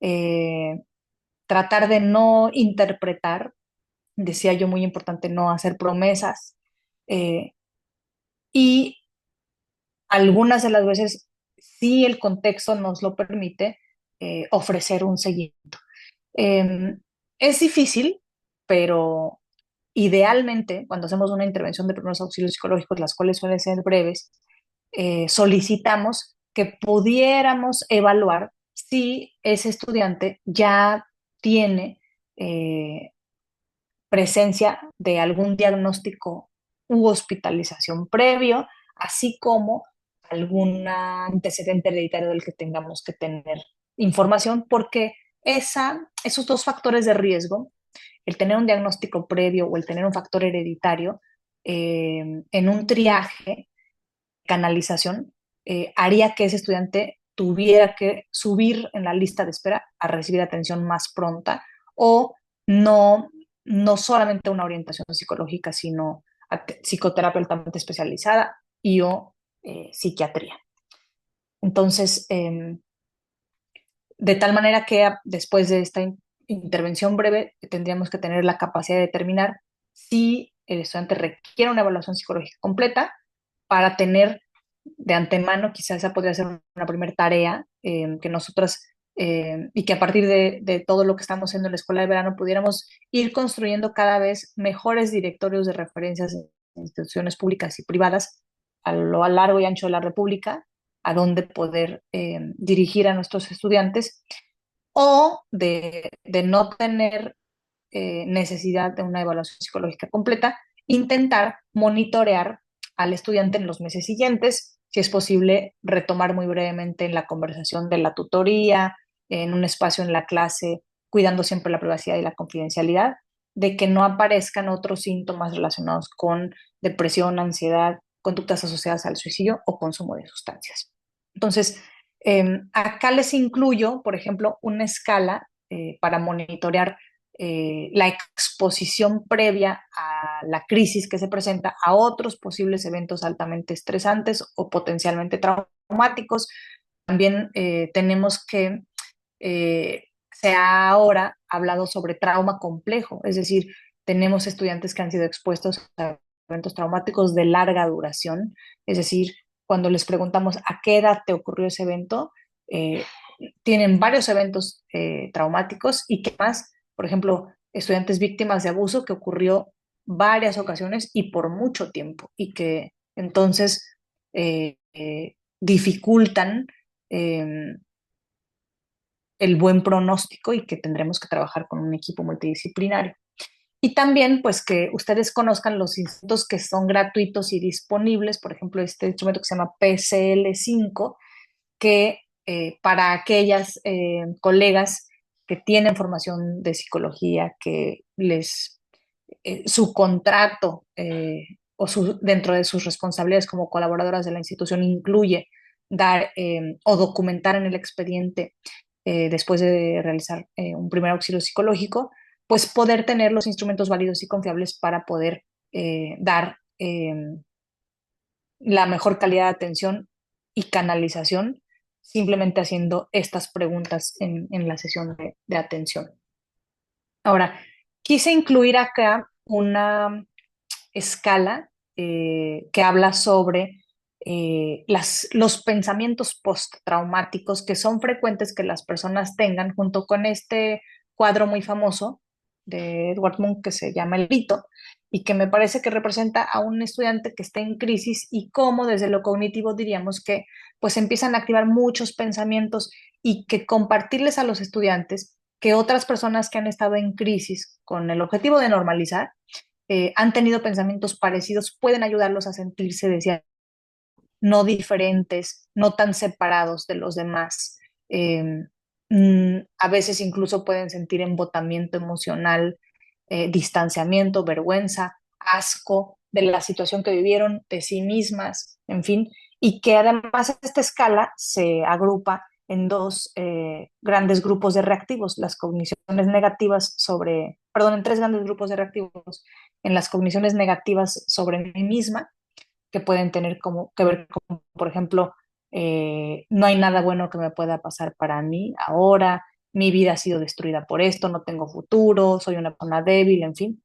eh, tratar de no interpretar, decía yo, muy importante, no hacer promesas, eh, y algunas de las veces, si el contexto nos lo permite, ofrecer un seguimiento. Eh, es difícil, pero idealmente, cuando hacemos una intervención de primeros auxilios psicológicos, las cuales suelen ser breves, solicitamos que pudiéramos evaluar si ese estudiante ya tiene presencia de algún diagnóstico u hospitalización previo, así como algún antecedente hereditario del que tengamos que tener información, porque esos dos factores de riesgo, el tener un diagnóstico previo o el tener un factor hereditario, en un triaje, canalización, haría que ese estudiante tuviera que subir en la lista de espera a recibir atención más pronta o no, no solamente una orientación psicológica, sino psicoterapia altamente especializada y o psiquiatría. Entonces, de tal manera que después de esta intervención breve tendríamos que tener la capacidad de determinar si el estudiante requiere una evaluación psicológica completa para tener de antemano, quizás esa podría ser una primera tarea que nosotros y que a partir de todo lo que estamos haciendo en la escuela de verano pudiéramos ir construyendo cada vez mejores directorios de referencias en instituciones públicas y privadas a lo largo y ancho de la República, a donde poder dirigir a nuestros estudiantes o de no tener necesidad de una evaluación psicológica completa, intentar monitorear al estudiante en los meses siguientes, si es posible retomar muy brevemente en la conversación de la tutoría, en un espacio en la clase, cuidando siempre la privacidad y la confidencialidad, de que no aparezcan otros síntomas relacionados con depresión, ansiedad, conductas asociadas al suicidio o consumo de sustancias. Entonces, acá les incluyo, por ejemplo, una escala para monitorear la exposición previa a la crisis que se presenta a otros posibles eventos altamente estresantes o potencialmente traumáticos. También tenemos que, se ha ahora hablado sobre trauma complejo, es decir, tenemos estudiantes que han sido expuestos a eventos traumáticos de larga duración, es decir, cuando les preguntamos a qué edad te ocurrió ese evento, eh, tienen varios eventos traumáticos y que más, por ejemplo, estudiantes víctimas de abuso que ocurrió varias ocasiones y por mucho tiempo y que entonces dificultan eh, el buen pronóstico y que tendremos que trabajar con un equipo multidisciplinario. Y también, pues, que ustedes conozcan los instrumentos que son gratuitos y disponibles, por ejemplo, este instrumento que se llama PCL5, que para aquellas colegas que tienen formación de psicología, que su contrato dentro de sus responsabilidades como colaboradoras de la institución incluye dar o documentar en el expediente después de realizar un primer auxilio psicológico, pues poder tener los instrumentos válidos y confiables para poder dar la mejor calidad de atención y canalización simplemente haciendo estas preguntas en la sesión de atención. Ahora, quise incluir acá una escala que habla sobre los pensamientos postraumáticos que son frecuentes que las personas tengan, junto con este cuadro muy famoso de Edward Munch que se llama El Grito, y que me parece que representa a un estudiante que está en crisis y cómo desde lo cognitivo diríamos que pues empiezan a activar muchos pensamientos y que compartirles a los estudiantes que otras personas que han estado en crisis con el objetivo de normalizar han tenido pensamientos parecidos, pueden ayudarlos a sentirse, decía, no diferentes, no tan separados de los demás. Eh, a veces incluso pueden sentir embotamiento emocional, distanciamiento, vergüenza, asco de la situación que vivieron, de sí mismas, en fin, y que además esta escala se agrupa en dos grandes grupos de reactivos, las cogniciones negativas sobre, perdón, en tres grandes grupos de reactivos, en las cogniciones negativas sobre mí misma, que pueden tener como que ver con, por ejemplo, no hay nada bueno que me pueda pasar para mí ahora, mi vida ha sido destruida por esto, no tengo futuro, soy una persona débil, en fin,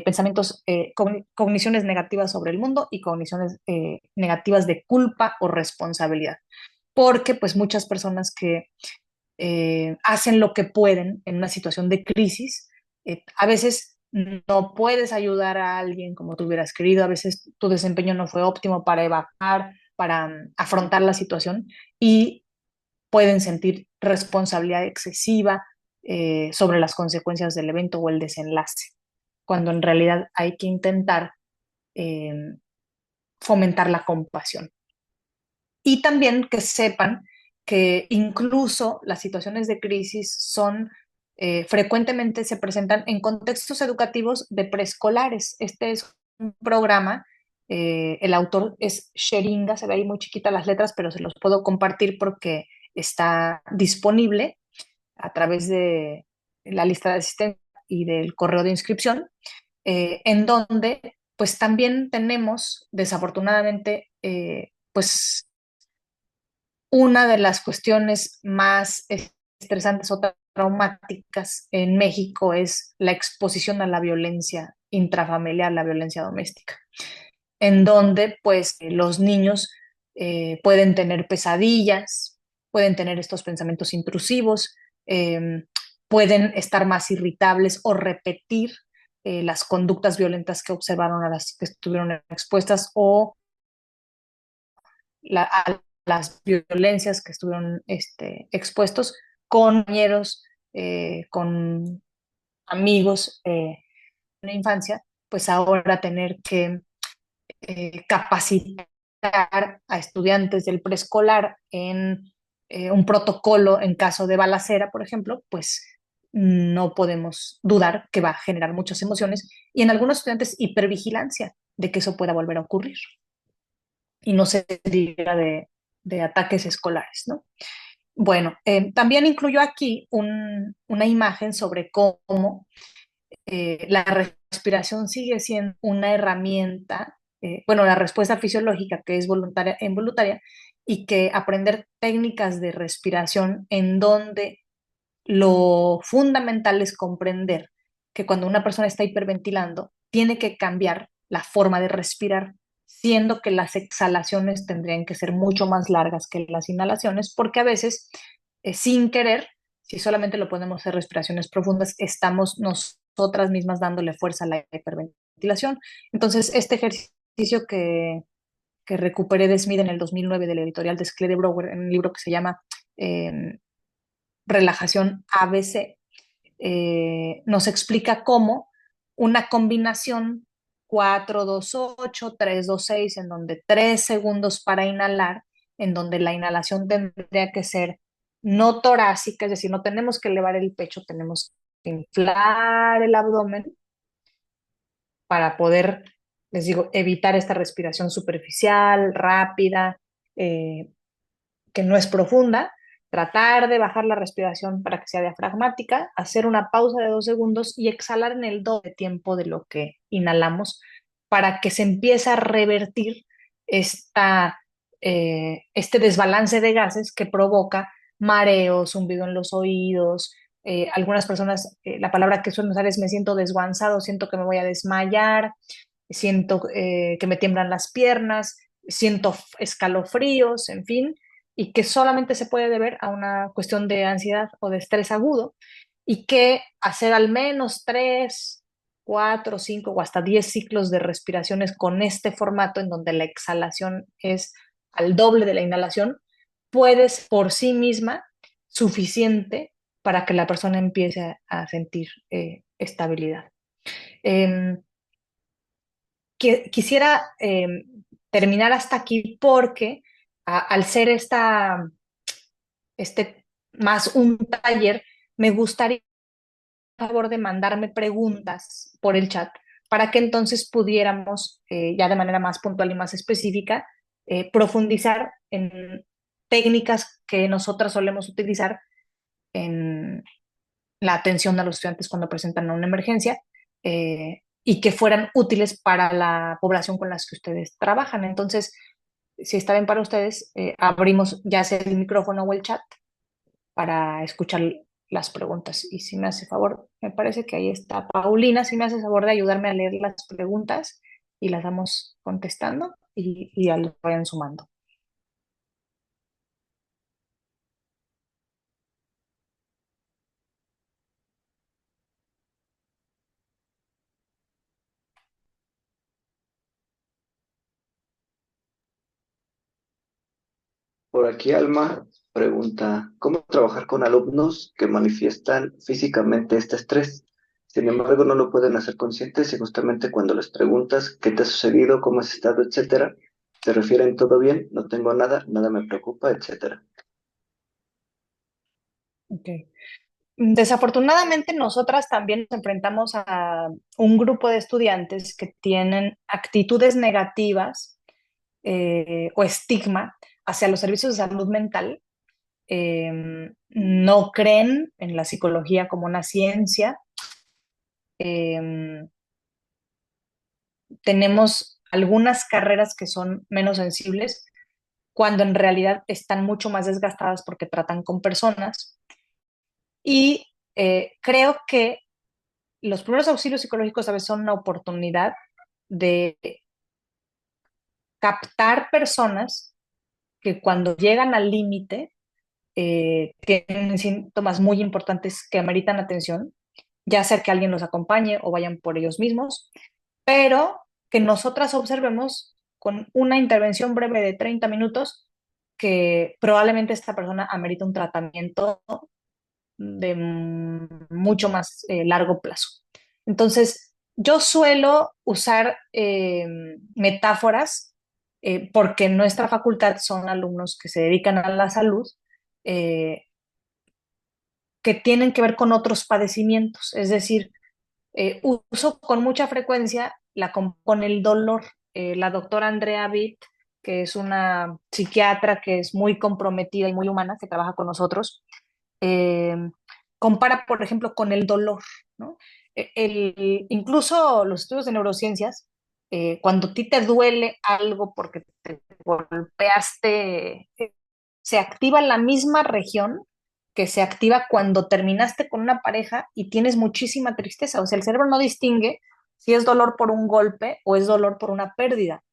pensamientos, cogniciones negativas sobre el mundo y cogniciones negativas de culpa o responsabilidad. Porque pues muchas personas que hacen lo que pueden en una situación de crisis. A veces no puedes ayudar a alguien como tú hubieras querido, a veces tu desempeño no fue óptimo para evacuar, para afrontar la situación y pueden sentir responsabilidad excesiva sobre las consecuencias del evento o el desenlace, cuando en realidad hay que intentar eh, fomentar la compasión. Y también que sepan que incluso las situaciones de crisis son frecuentemente se presentan en contextos educativos de preescolares. Este es un programa, el autor es Sheringa, se ve ahí muy chiquita las letras, pero se los puedo compartir porque está disponible a través de la lista de asistencia y del correo de inscripción, en donde pues también tenemos desafortunadamente pues una de las cuestiones más estresantes o traumáticas en México es la exposición a la violencia intrafamiliar, la violencia doméstica, en donde pues los niños pueden tener pesadillas pueden tener estos pensamientos intrusivos, pueden estar más irritables o repetir las conductas violentas que observaron a las que estuvieron expuestas o a las violencias que estuvieron expuestos con compañeros, con amigos en la infancia, pues ahora tener que capacitar a estudiantes del preescolar en un protocolo en caso de balacera, por ejemplo, pues no podemos dudar que va a generar muchas emociones y en algunos estudiantes hipervigilancia de que eso pueda volver a ocurrir. Y no se diga de ataques escolares, ¿no? Bueno, también incluyo aquí una imagen sobre cómo la respiración sigue siendo una herramienta, bueno, la respuesta fisiológica que es voluntaria e involuntaria, y que aprender técnicas de respiración en donde lo fundamental es comprender que cuando una persona está hiperventilando, tiene que cambiar la forma de respirar, siendo que las exhalaciones tendrían que ser mucho más largas que las inhalaciones, porque a veces, sin querer, si solamente lo podemos hacer respiraciones profundas, estamos nosotras mismas dándole fuerza a la hiperventilación. Entonces, este ejercicio que recuperé de Smith en el 2009 de la editorial de Schley Brouwer, en un libro que se llama Relajación ABC, nos explica cómo una combinación 4-2-8, 3-2-6, en donde 3 segundos para inhalar, en donde la inhalación tendría que ser no torácica, es decir, no tenemos que elevar el pecho, tenemos que inflar el abdomen para poder, les digo, evitar esta respiración superficial, rápida, eh, que no es profunda, tratar de bajar la respiración para que sea diafragmática, hacer una pausa de 2 segundos y exhalar en el doble tiempo de lo que inhalamos para que se empiece a revertir este desbalance de gases que provoca mareos, zumbido en los oídos. Algunas personas, la palabra que suelen usar es me siento desguanzado, siento que me voy a desmayar, siento que me tiemblan las piernas, siento escalofríos, en fin, y que solamente se puede deber a una cuestión de ansiedad o de estrés agudo, y que hacer al menos 3, 4, 5 o hasta 10 ciclos de respiraciones con este formato en donde la exhalación es al doble de la inhalación, puede ser por sí misma suficiente para que la persona empiece a sentir estabilidad. Eh, quisiera terminar hasta aquí porque al ser este más un taller, me gustaría, por favor, de mandarme preguntas por el chat para que entonces pudiéramos, ya de manera más puntual y más específica, profundizar en técnicas que nosotras solemos utilizar en la atención a los estudiantes cuando presentan una emergencia, y que fueran útiles para la población con las que ustedes trabajan. Entonces, si está bien para ustedes, abrimos ya sea el micrófono o el chat para escuchar las preguntas. Y si me hace favor, me parece que ahí está Paulina, si me hace favor de ayudarme a leer las preguntas y las vamos contestando y ya les vayan sumando. Por aquí Alma pregunta, ¿cómo trabajar con alumnos que manifiestan físicamente este estrés? Sin embargo, no lo pueden hacer conscientes y justamente cuando les preguntas qué te ha sucedido, cómo has estado, etcétera, se refieren todo bien, no tengo nada, nada me preocupa, etcétera. Okay. Desafortunadamente, nosotras también nos enfrentamos a un grupo de estudiantes que tienen actitudes negativas o estigma hacia los servicios de salud mental. No creen en la psicología como una ciencia. Eh, Tenemos algunas carreras que son menos sensibles, cuando en realidad están mucho más desgastadas porque tratan con personas. Y creo que los primeros auxilios psicológicos a veces son una oportunidad de captar personas que cuando llegan al límite tienen síntomas muy importantes que ameritan atención, ya sea que alguien los acompañe o vayan por ellos mismos, pero que nosotras observemos con una intervención breve de 30 minutos que probablemente esta persona amerita un tratamiento de mucho más largo plazo. Entonces, yo suelo usar metáforas porque en nuestra facultad son alumnos que se dedican a la salud, eh, que tienen que ver con otros padecimientos. Es decir, uso con mucha frecuencia con el dolor. La doctora Andrea Witt, que es una psiquiatra que es muy comprometida y muy humana, que trabaja con nosotros, eh, compara, por ejemplo, con el dolor, ¿no? Incluso los estudios de neurociencias, cuando a ti te duele algo porque te golpeaste, se activa la misma región que se activa cuando terminaste con una pareja y tienes muchísima tristeza. O sea, el cerebro no distingue si es dolor por un golpe o es dolor por una pérdida.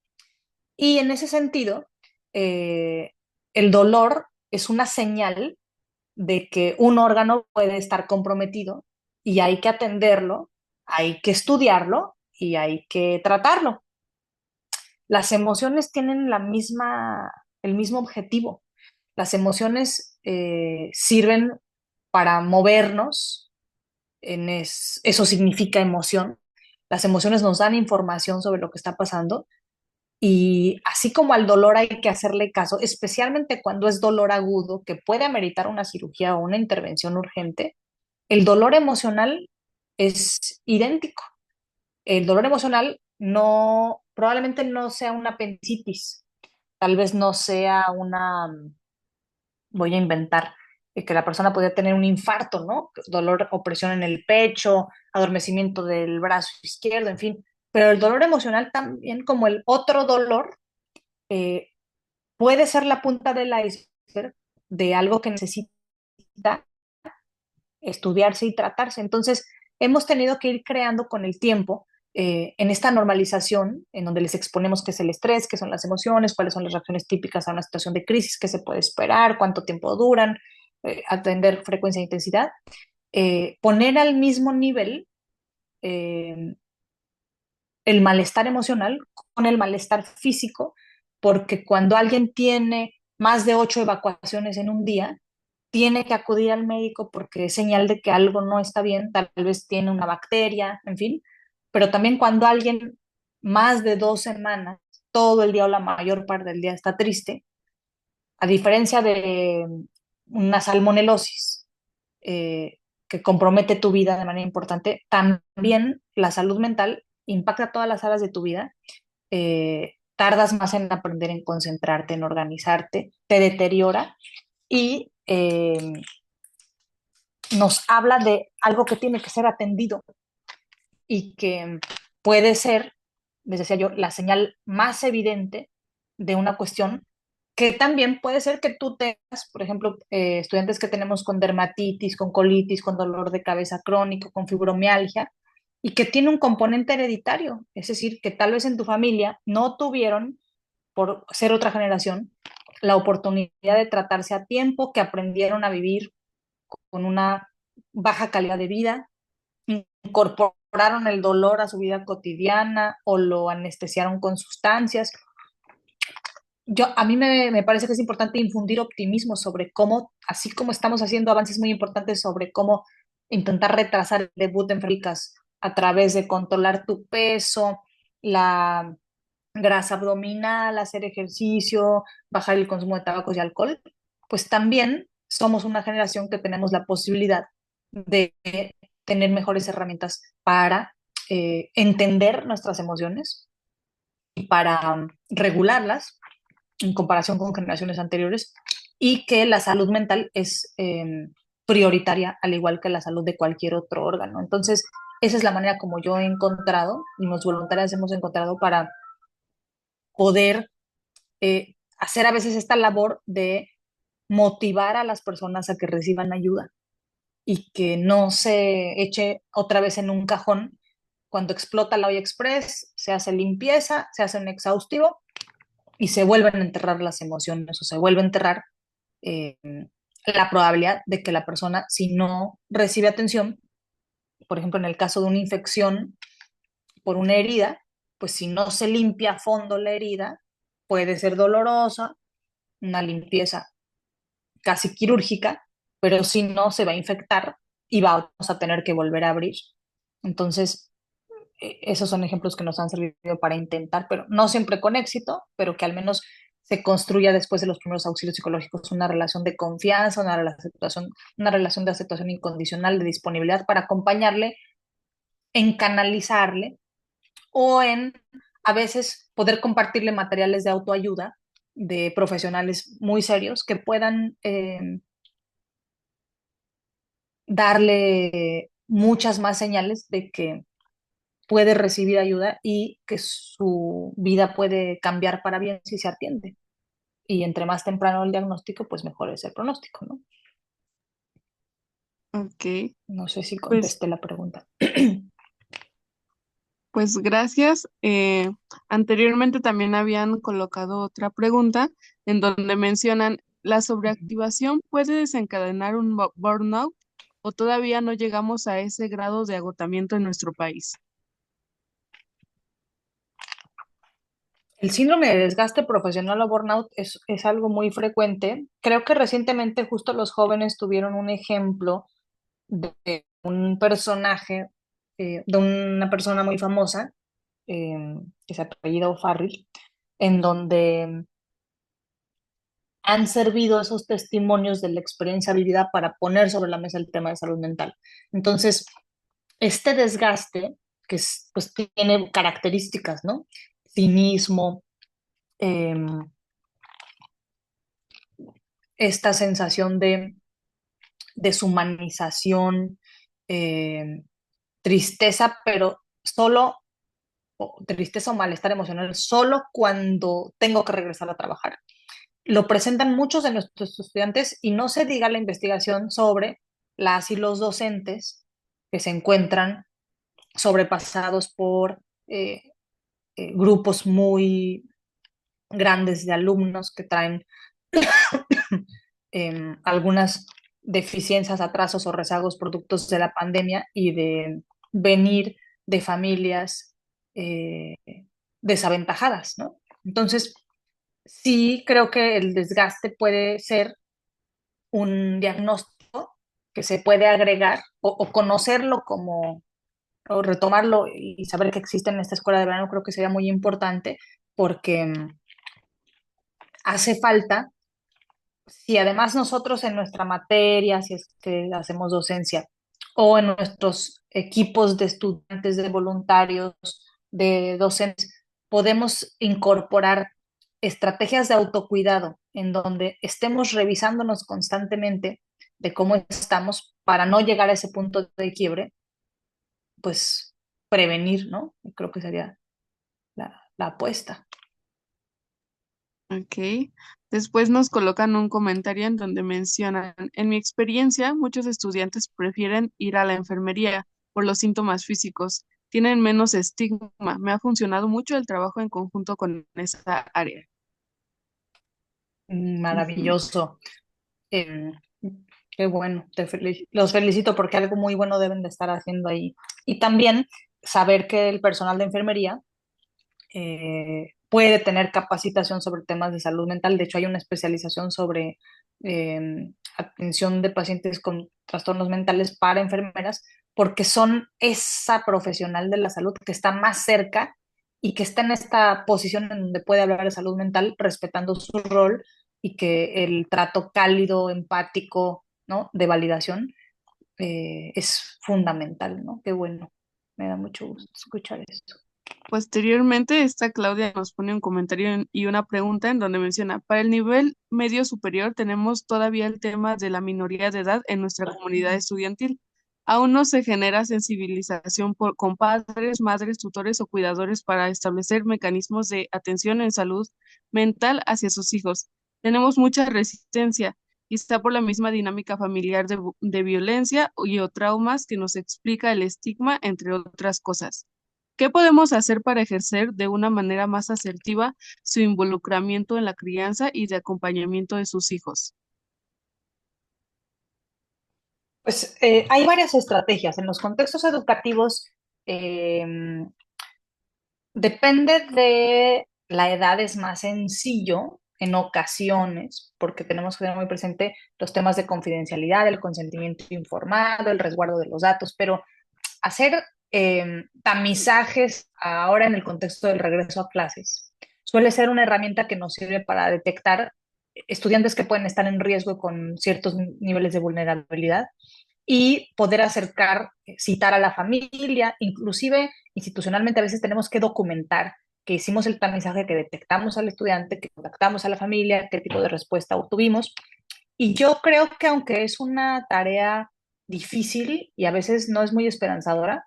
Y en ese sentido, eh, el dolor es una señal de que un órgano puede estar comprometido y hay que atenderlo, hay que estudiarlo y hay que tratarlo. Las emociones tienen el mismo objetivo. Las emociones sirven para movernos, eso significa emoción. Las emociones nos dan información sobre lo que está pasando y así como al dolor hay que hacerle caso, especialmente cuando es dolor agudo que puede ameritar una cirugía o una intervención urgente, el dolor emocional es idéntico. El dolor emocional probablemente no sea una apendicitis, tal vez no sea voy a inventar, que la persona podría tener un infarto, ¿no? Dolor o presión en el pecho, adormecimiento del brazo izquierdo, en fin. Pero el dolor emocional también, como el otro dolor, eh, puede ser la punta del iceberg de algo que necesita estudiarse y tratarse. Entonces, hemos tenido que ir creando con el tiempo en esta normalización, en donde les exponemos qué es el estrés, qué son las emociones, cuáles son las reacciones típicas a una situación de crisis, qué se puede esperar, cuánto tiempo duran, atender frecuencia e intensidad, poner al mismo nivel eh, el malestar emocional con el malestar físico, porque cuando alguien tiene más de 8 evacuaciones en un día, tiene que acudir al médico porque es señal de que algo no está bien, tal vez tiene una bacteria, en fin. Pero también cuando alguien más de 2 semanas, todo el día o la mayor parte del día está triste, a diferencia de una salmonelosis que compromete tu vida de manera importante, también la salud mental impacta todas las áreas de tu vida. Tardas más en aprender, en concentrarte, en organizarte, te deteriora y nos habla de algo que tiene que ser atendido y que puede ser, les decía yo, la señal más evidente de una cuestión que también puede ser que tú tengas, por ejemplo, estudiantes que tenemos con dermatitis, con colitis, con dolor de cabeza crónico, con fibromialgia, y que tiene un componente hereditario, es decir, que tal vez en tu familia no tuvieron, por ser otra generación, la oportunidad de tratarse a tiempo, que aprendieron a vivir con una baja calidad de vida, incorporaron el dolor a su vida cotidiana o lo anestesiaron con sustancias. A mí me parece que es importante infundir optimismo sobre cómo, así como estamos haciendo avances muy importantes sobre cómo intentar retrasar el debut en fábricas a través de controlar tu peso, la grasa abdominal, hacer ejercicio, bajar el consumo de tabacos y alcohol, pues también somos una generación que tenemos la posibilidad de tener mejores herramientas para entender nuestras emociones y para regularlas en comparación con generaciones anteriores y que la salud mental es prioritaria al igual que la salud de cualquier otro órgano. Entonces, esa es la manera como yo he encontrado y los voluntarios hemos encontrado para poder hacer a veces esta labor de motivar a las personas a que reciban ayuda y que no se eche otra vez en un cajón cuando explota la olla express, se hace limpieza, se hace un exhaustivo y se vuelven a enterrar las emociones o se vuelve a enterrar eh, la probabilidad de que la persona, si no recibe atención, por ejemplo, en el caso de una infección por una herida, pues si no se limpia a fondo la herida, puede ser dolorosa, una limpieza casi quirúrgica, pero si no se va a infectar y vamos a tener que volver a abrir. Entonces, esos son ejemplos que nos han servido para intentar, pero no siempre con éxito, pero que al menos se construya después de los primeros auxilios psicológicos una relación de confianza, una relación de aceptación incondicional, de disponibilidad para acompañarle, en canalizarle o en a veces poder compartirle materiales de autoayuda de profesionales muy serios que puedan darle muchas más señales de que puede recibir ayuda y que su vida puede cambiar para bien si se atiende. Y entre más temprano el diagnóstico, pues mejor es el pronóstico, ¿no? Ok, No sé si pues, contesté la pregunta. pues gracias. Anteriormente también habían colocado otra pregunta en donde mencionan, ¿la sobreactivación puede desencadenar un burnout o todavía no llegamos a ese grado de agotamiento en nuestro país? El síndrome de desgaste profesional o burnout es algo muy frecuente. Creo que recientemente justo los jóvenes tuvieron un ejemplo de un personaje, de una persona muy famosa, eh, que se apellida O'Farrill, en donde han servido esos testimonios de la experiencia vivida para poner sobre la mesa el tema de salud mental. Entonces, este desgaste, pues tiene características, ¿no? Cinismo, eh, esta sensación de deshumanización, eh, tristeza, pero solo, o tristeza o malestar emocional, solo cuando tengo que regresar a trabajar. Lo presentan muchos de nuestros estudiantes y no se diga la investigación sobre las y los docentes que se encuentran sobrepasados por grupos muy grandes de alumnos que traen algunas deficiencias, atrasos o rezagos productos de la pandemia y de venir de familias eh, desaventajadas, ¿no? Entonces, sí creo que el desgaste puede ser un diagnóstico que se puede agregar o conocerlo como, o retomarlo y saber que existe en esta escuela de verano, creo que sería muy importante porque hace falta, si además nosotros en nuestra materia, si es que hacemos docencia, o en nuestros equipos de estudiantes, de voluntarios, de docentes, podemos incorporar estrategias de autocuidado en donde estemos revisándonos constantemente de cómo estamos para no llegar a ese punto de quiebre, pues prevenir, ¿no? Creo que sería la apuesta. Ok. Después nos colocan un comentario en donde mencionan, en mi experiencia, muchos estudiantes prefieren ir a la enfermería por los síntomas físicos. Tienen menos estigma. Me ha funcionado mucho el trabajo en conjunto con esa área. Ujú. Maravilloso. Eh, Qué bueno, los felicito porque algo muy bueno deben de estar haciendo ahí. Y también saber que el personal de enfermería puede tener capacitación sobre temas de salud mental. De hecho, hay una especialización sobre atención de pacientes con trastornos mentales para enfermeras, porque son esa profesional de la salud que está más cerca y que está en esta posición en donde puede hablar de salud mental respetando su rol y que el trato cálido, empático, ¿no? De validación es fundamental, ¿no? Qué bueno, me da mucho gusto escuchar esto. Posteriormente, esta Claudia nos pone un comentario y una pregunta en donde menciona, para el nivel medio superior tenemos todavía el tema de la minoría de edad en nuestra comunidad estudiantil. Aún no se genera sensibilización con padres, madres, tutores o cuidadores para establecer mecanismos de atención en salud mental hacia sus hijos. Tenemos mucha resistencia, quizá por la misma dinámica familiar de violencia y o traumas que nos explica el estigma, entre otras cosas. ¿Qué podemos hacer para ejercer de una manera más asertiva su involucramiento en la crianza y de acompañamiento de sus hijos? Pues hay varias estrategias. En los contextos educativos, eh, depende de la edad, es más sencillo en ocasiones, porque tenemos que tener muy presente los temas de confidencialidad, el consentimiento informado, el resguardo de los datos, pero hacer tamizajes ahora en el contexto del regreso a clases suele ser una herramienta que nos sirve para detectar estudiantes que pueden estar en riesgo con ciertos niveles de vulnerabilidad y poder acercar, citar a la familia, inclusive institucionalmente a veces tenemos que documentar que hicimos el tamizaje, que detectamos al estudiante, que contactamos a la familia, qué tipo de respuesta obtuvimos. Y yo creo que aunque es una tarea difícil y a veces no es muy esperanzadora,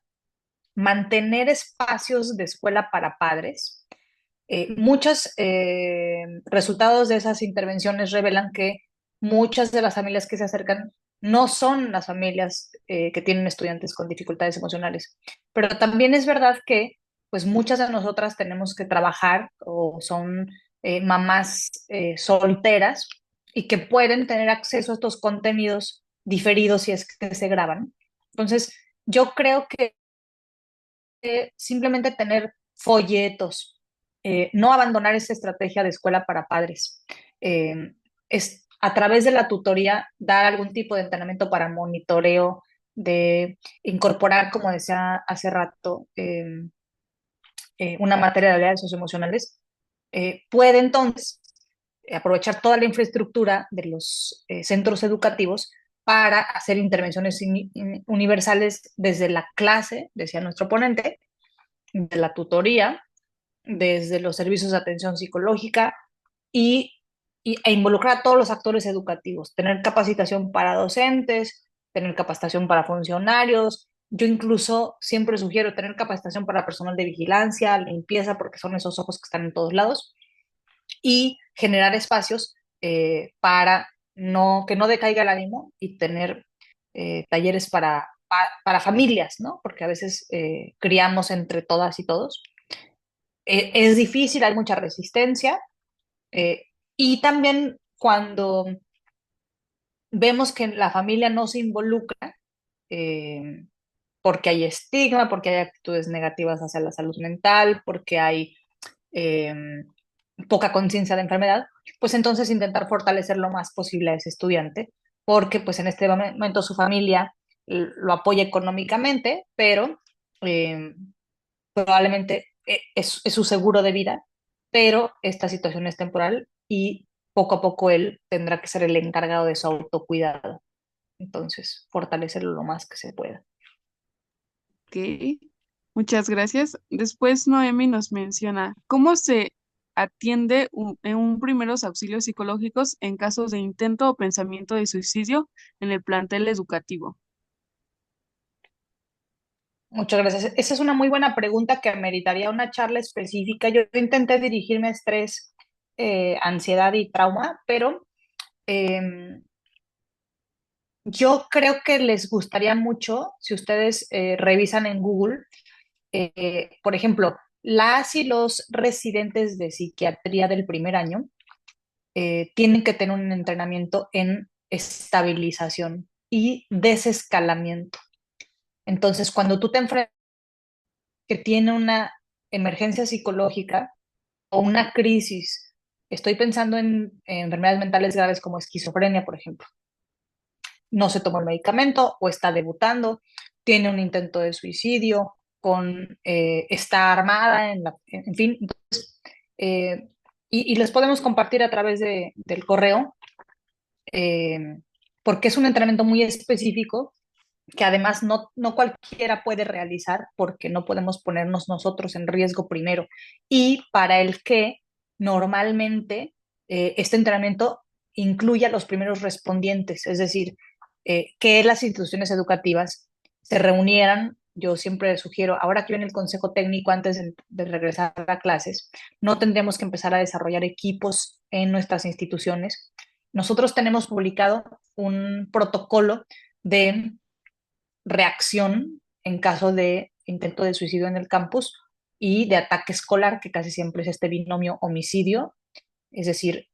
mantener espacios de escuela para padres. Muchos resultados de esas intervenciones revelan que muchas de las familias que se acercan no son las familias que tienen estudiantes con dificultades emocionales, pero también es verdad que pues muchas de nosotras tenemos que trabajar o son mamás solteras y que pueden tener acceso a estos contenidos diferidos si es que se graban. Entonces, yo creo que simplemente tener folletos, no abandonar esa estrategia de escuela para padres. Eh, es a través de la tutoría dar algún tipo de entrenamiento para monitoreo, de incorporar, como decía hace rato, una materia de habilidades socioemocionales, puede entonces aprovechar toda la infraestructura de los centros educativos para hacer intervenciones universales desde la clase, decía nuestro ponente, de la tutoría, desde los servicios de atención psicológica y, e involucrar a todos los actores educativos, tener capacitación para docentes, tener capacitación para funcionarios. Yo incluso siempre sugiero tener capacitación para personal de vigilancia, limpieza, porque son esos ojos que están en todos lados, y generar espacios para que no decaiga el ánimo y tener talleres para familias, ¿no? Porque a veces criamos entre todas y todos. Es difícil, hay mucha resistencia, eh, y también cuando vemos que la familia no se involucra, eh, porque hay estigma, porque hay actitudes negativas hacia la salud mental, porque hay eh, poca conciencia de enfermedad, pues entonces intentar fortalecer lo más posible a ese estudiante, porque pues en este momento su familia lo apoya económicamente, pero eh, probablemente es su seguro de vida, pero esta situación es temporal y poco a poco él tendrá que ser el encargado de su autocuidado. Entonces, fortalecerlo lo más que se pueda. Ok, muchas gracias. Después Noemi nos menciona cómo se atiende en un primeros auxilios psicológicos en casos de intento o pensamiento de suicidio en el plantel educativo. Muchas gracias. Esa es una muy buena pregunta que ameritaría una charla específica. Yo intenté dirigirme a estrés, ansiedad y trauma, pero eh, yo creo que les gustaría mucho si ustedes revisan en Google, por ejemplo, las y los residentes de psiquiatría del primer año tienen que tener un entrenamiento en estabilización y desescalamiento. Entonces, cuando tú te enfrentas que tiene una emergencia psicológica o una crisis, estoy pensando en enfermedades mentales graves como esquizofrenia, por ejemplo, no se tomó el medicamento o está debutando, tiene un intento de suicidio, está armada, en fin. Entonces, y les podemos compartir a través del correo, eh, porque es un entrenamiento muy específico que además no cualquiera puede realizar porque no podemos ponernos nosotros en riesgo primero. Y para el que normalmente este entrenamiento incluye a los primeros respondientes, es decir, que las instituciones educativas se reunieran. Yo siempre sugiero, ahora que viene el consejo técnico antes de regresar a clases, no tendríamos que empezar a desarrollar equipos en nuestras instituciones. Nosotros tenemos publicado un protocolo de reacción en caso de intento de suicidio en el campus y de ataque escolar, que casi siempre es este binomio homicidio, es decir,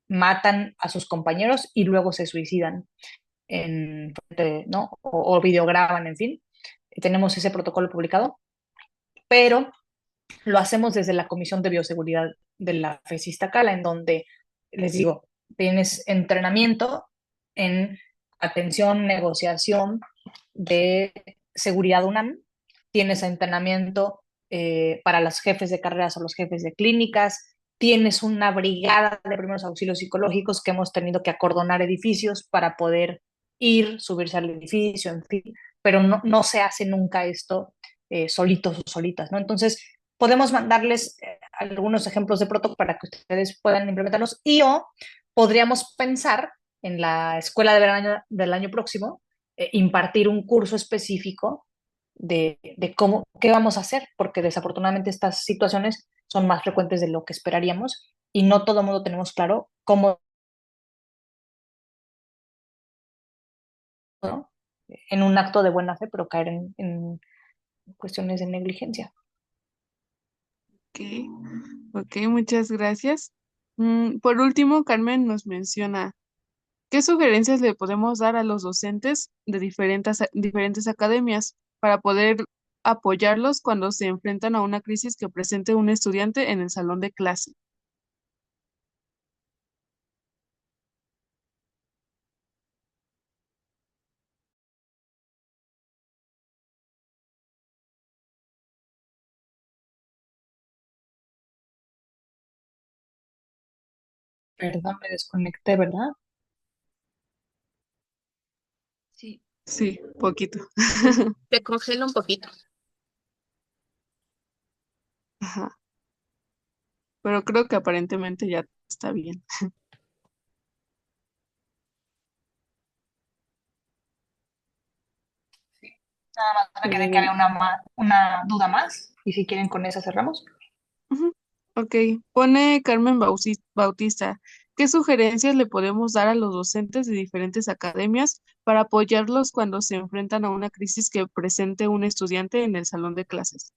matan a sus compañeros y luego se suicidan ¿no? O videograban, en fin. Tenemos ese protocolo publicado, pero lo hacemos desde la Comisión de Bioseguridad de la FES Iztacala, en donde, les digo, tienes entrenamiento en atención, negociación de seguridad UNAM, tienes entrenamiento para los jefes de carreras o los jefes de clínicas, tienes una brigada de primeros auxilios psicológicos que hemos tenido que acordonar edificios para poder ir, subirse al edificio, en fin, pero no se hace nunca esto solitos o solitas, ¿no? Entonces, podemos mandarles algunos ejemplos de protocolo para que ustedes puedan implementarlos y o podríamos pensar en la escuela de verano del año próximo impartir un curso específico de cómo, qué vamos a hacer, porque desafortunadamente estas situaciones son más frecuentes de lo que esperaríamos y no todo el mundo tenemos claro cómo, ¿no? En un acto de buena fe, pero caer en cuestiones de negligencia. Ok, ok, muchas gracias. Por último, Carmen nos menciona, ¿qué sugerencias le podemos dar a los docentes de diferentes academias para poder apoyarlos cuando se enfrentan a una crisis que presente un estudiante en el salón de clase? Perdón, me desconecté, ¿verdad? Sí, Sí, poquito. Te congela un poquito. Ajá, pero creo que aparentemente ya está bien. Nada más me Pero quedé que bueno. había una duda más y si quieren con esa cerramos. Ujú. Ok, pone Carmen Bautista, ¿qué sugerencias le podemos dar a los docentes de diferentes academias para apoyarlos cuando se enfrentan a una crisis que presente un estudiante en el salón de clases?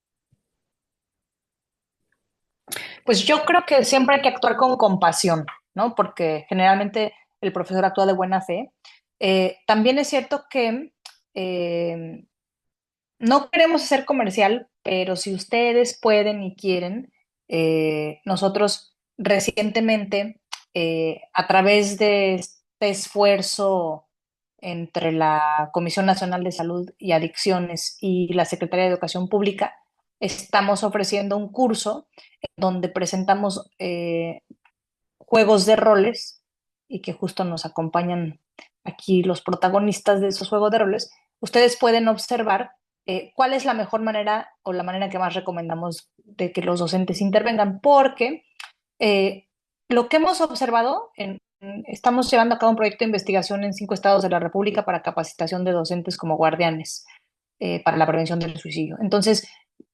Pues yo creo que siempre hay que actuar con compasión, ¿no? Porque generalmente el profesor actúa de buena fe. También es cierto que eh, no queremos hacer comercial, pero si ustedes pueden y quieren, nosotros recientemente, a través de este esfuerzo entre la Comisión Nacional de Salud y Adicciones y la Secretaría de Educación Pública, estamos ofreciendo un curso donde presentamos juegos de roles y que justo nos acompañan aquí los protagonistas de esos juegos de roles. Ustedes pueden observar cuál es la mejor manera o la manera que más recomendamos de que los docentes intervengan, porque eh, lo que hemos observado, estamos llevando a cabo un proyecto de investigación en 5 estados de la República para capacitación de docentes como guardianes para la prevención del suicidio. Entonces,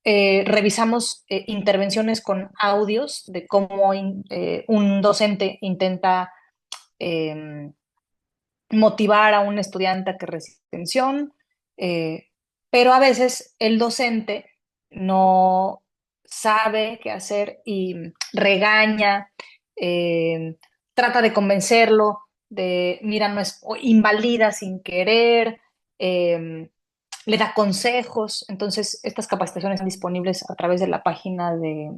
revisamos intervenciones con audios de cómo un docente intenta eh, motivar a un estudiante a que reciba atención, eh, pero a veces el docente no sabe qué hacer y regaña, trata de convencerlo, mira, no es, o invalida sin querer, le da consejos. Entonces, estas capacitaciones están disponibles a través de la página de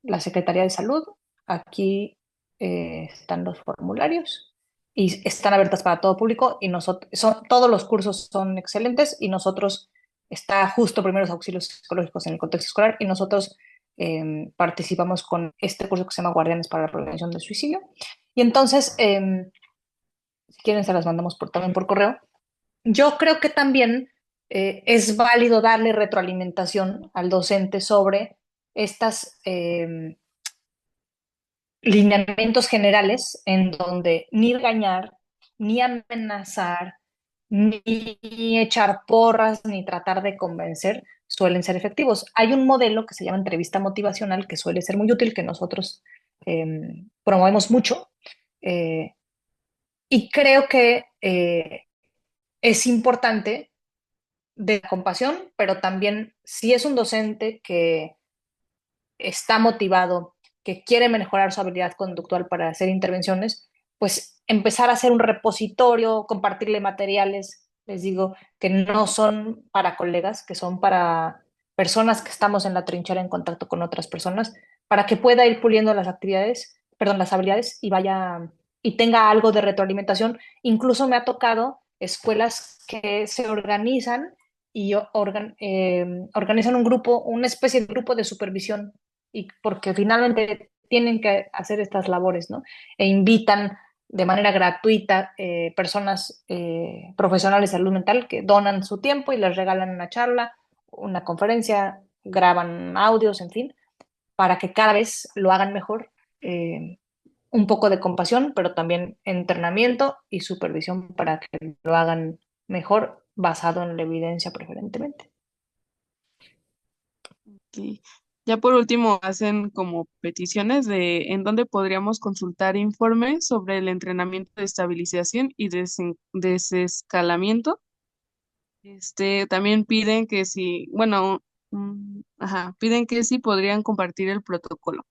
la Secretaría de Salud. Aquí están los formularios y están abiertas para todo público y todos los cursos son excelentes y nosotros está justo primeros auxilios psicológicos en el contexto escolar y nosotros participamos con este curso que se llama Guardianes para la Prevención del Suicidio. Y entonces, si quieren, se las mandamos también por correo. Yo creo que también es válido darle retroalimentación al docente sobre estas lineamientos generales en donde ni regañar, ni amenazar, ni echar porras, ni tratar de convencer suelen ser efectivos. Hay un modelo que se llama entrevista motivacional que suele ser muy útil, que nosotros promovemos mucho, eh, y creo que es importante de compasión, pero también si es un docente que está motivado, que quiere mejorar su habilidad conductual para hacer intervenciones, pues empezar a hacer un repositorio, compartirle materiales, les digo, que no son para colegas, que son para personas que estamos en la trinchera en contacto con otras personas, para que pueda ir puliendo las actividades, perdón, las habilidades y vaya y tenga algo de retroalimentación. Incluso me ha tocado escuelas que se organizan y organizan un grupo, una especie de grupo de supervisión, y porque finalmente tienen que hacer estas labores, ¿no? E invitan de manera gratuita personas profesionales de salud mental que donan su tiempo y les regalan una charla, una conferencia, graban audios, en fin, para que cada vez lo hagan mejor. Un poco de compasión, pero también entrenamiento y supervisión para que lo hagan mejor basado en la evidencia preferentemente. Ok. Ya por último, hacen como peticiones de en dónde podríamos consultar informes sobre el entrenamiento de estabilización y desescalamiento. También piden que si, bueno, piden que si podrían compartir el protocolo.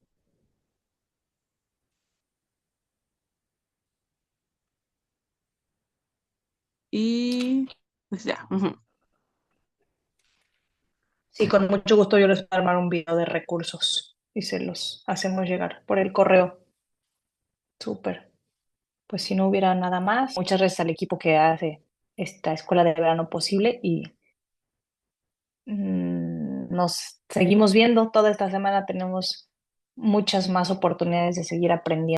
Y pues ya. Sí, con mucho gusto yo les voy a armar un video de recursos y se los hacemos llegar por el correo. Súper. Pues si no hubiera nada más, muchas gracias al equipo que hace esta escuela de verano posible y nos seguimos viendo. Toda esta semana tenemos muchas más oportunidades de seguir aprendiendo.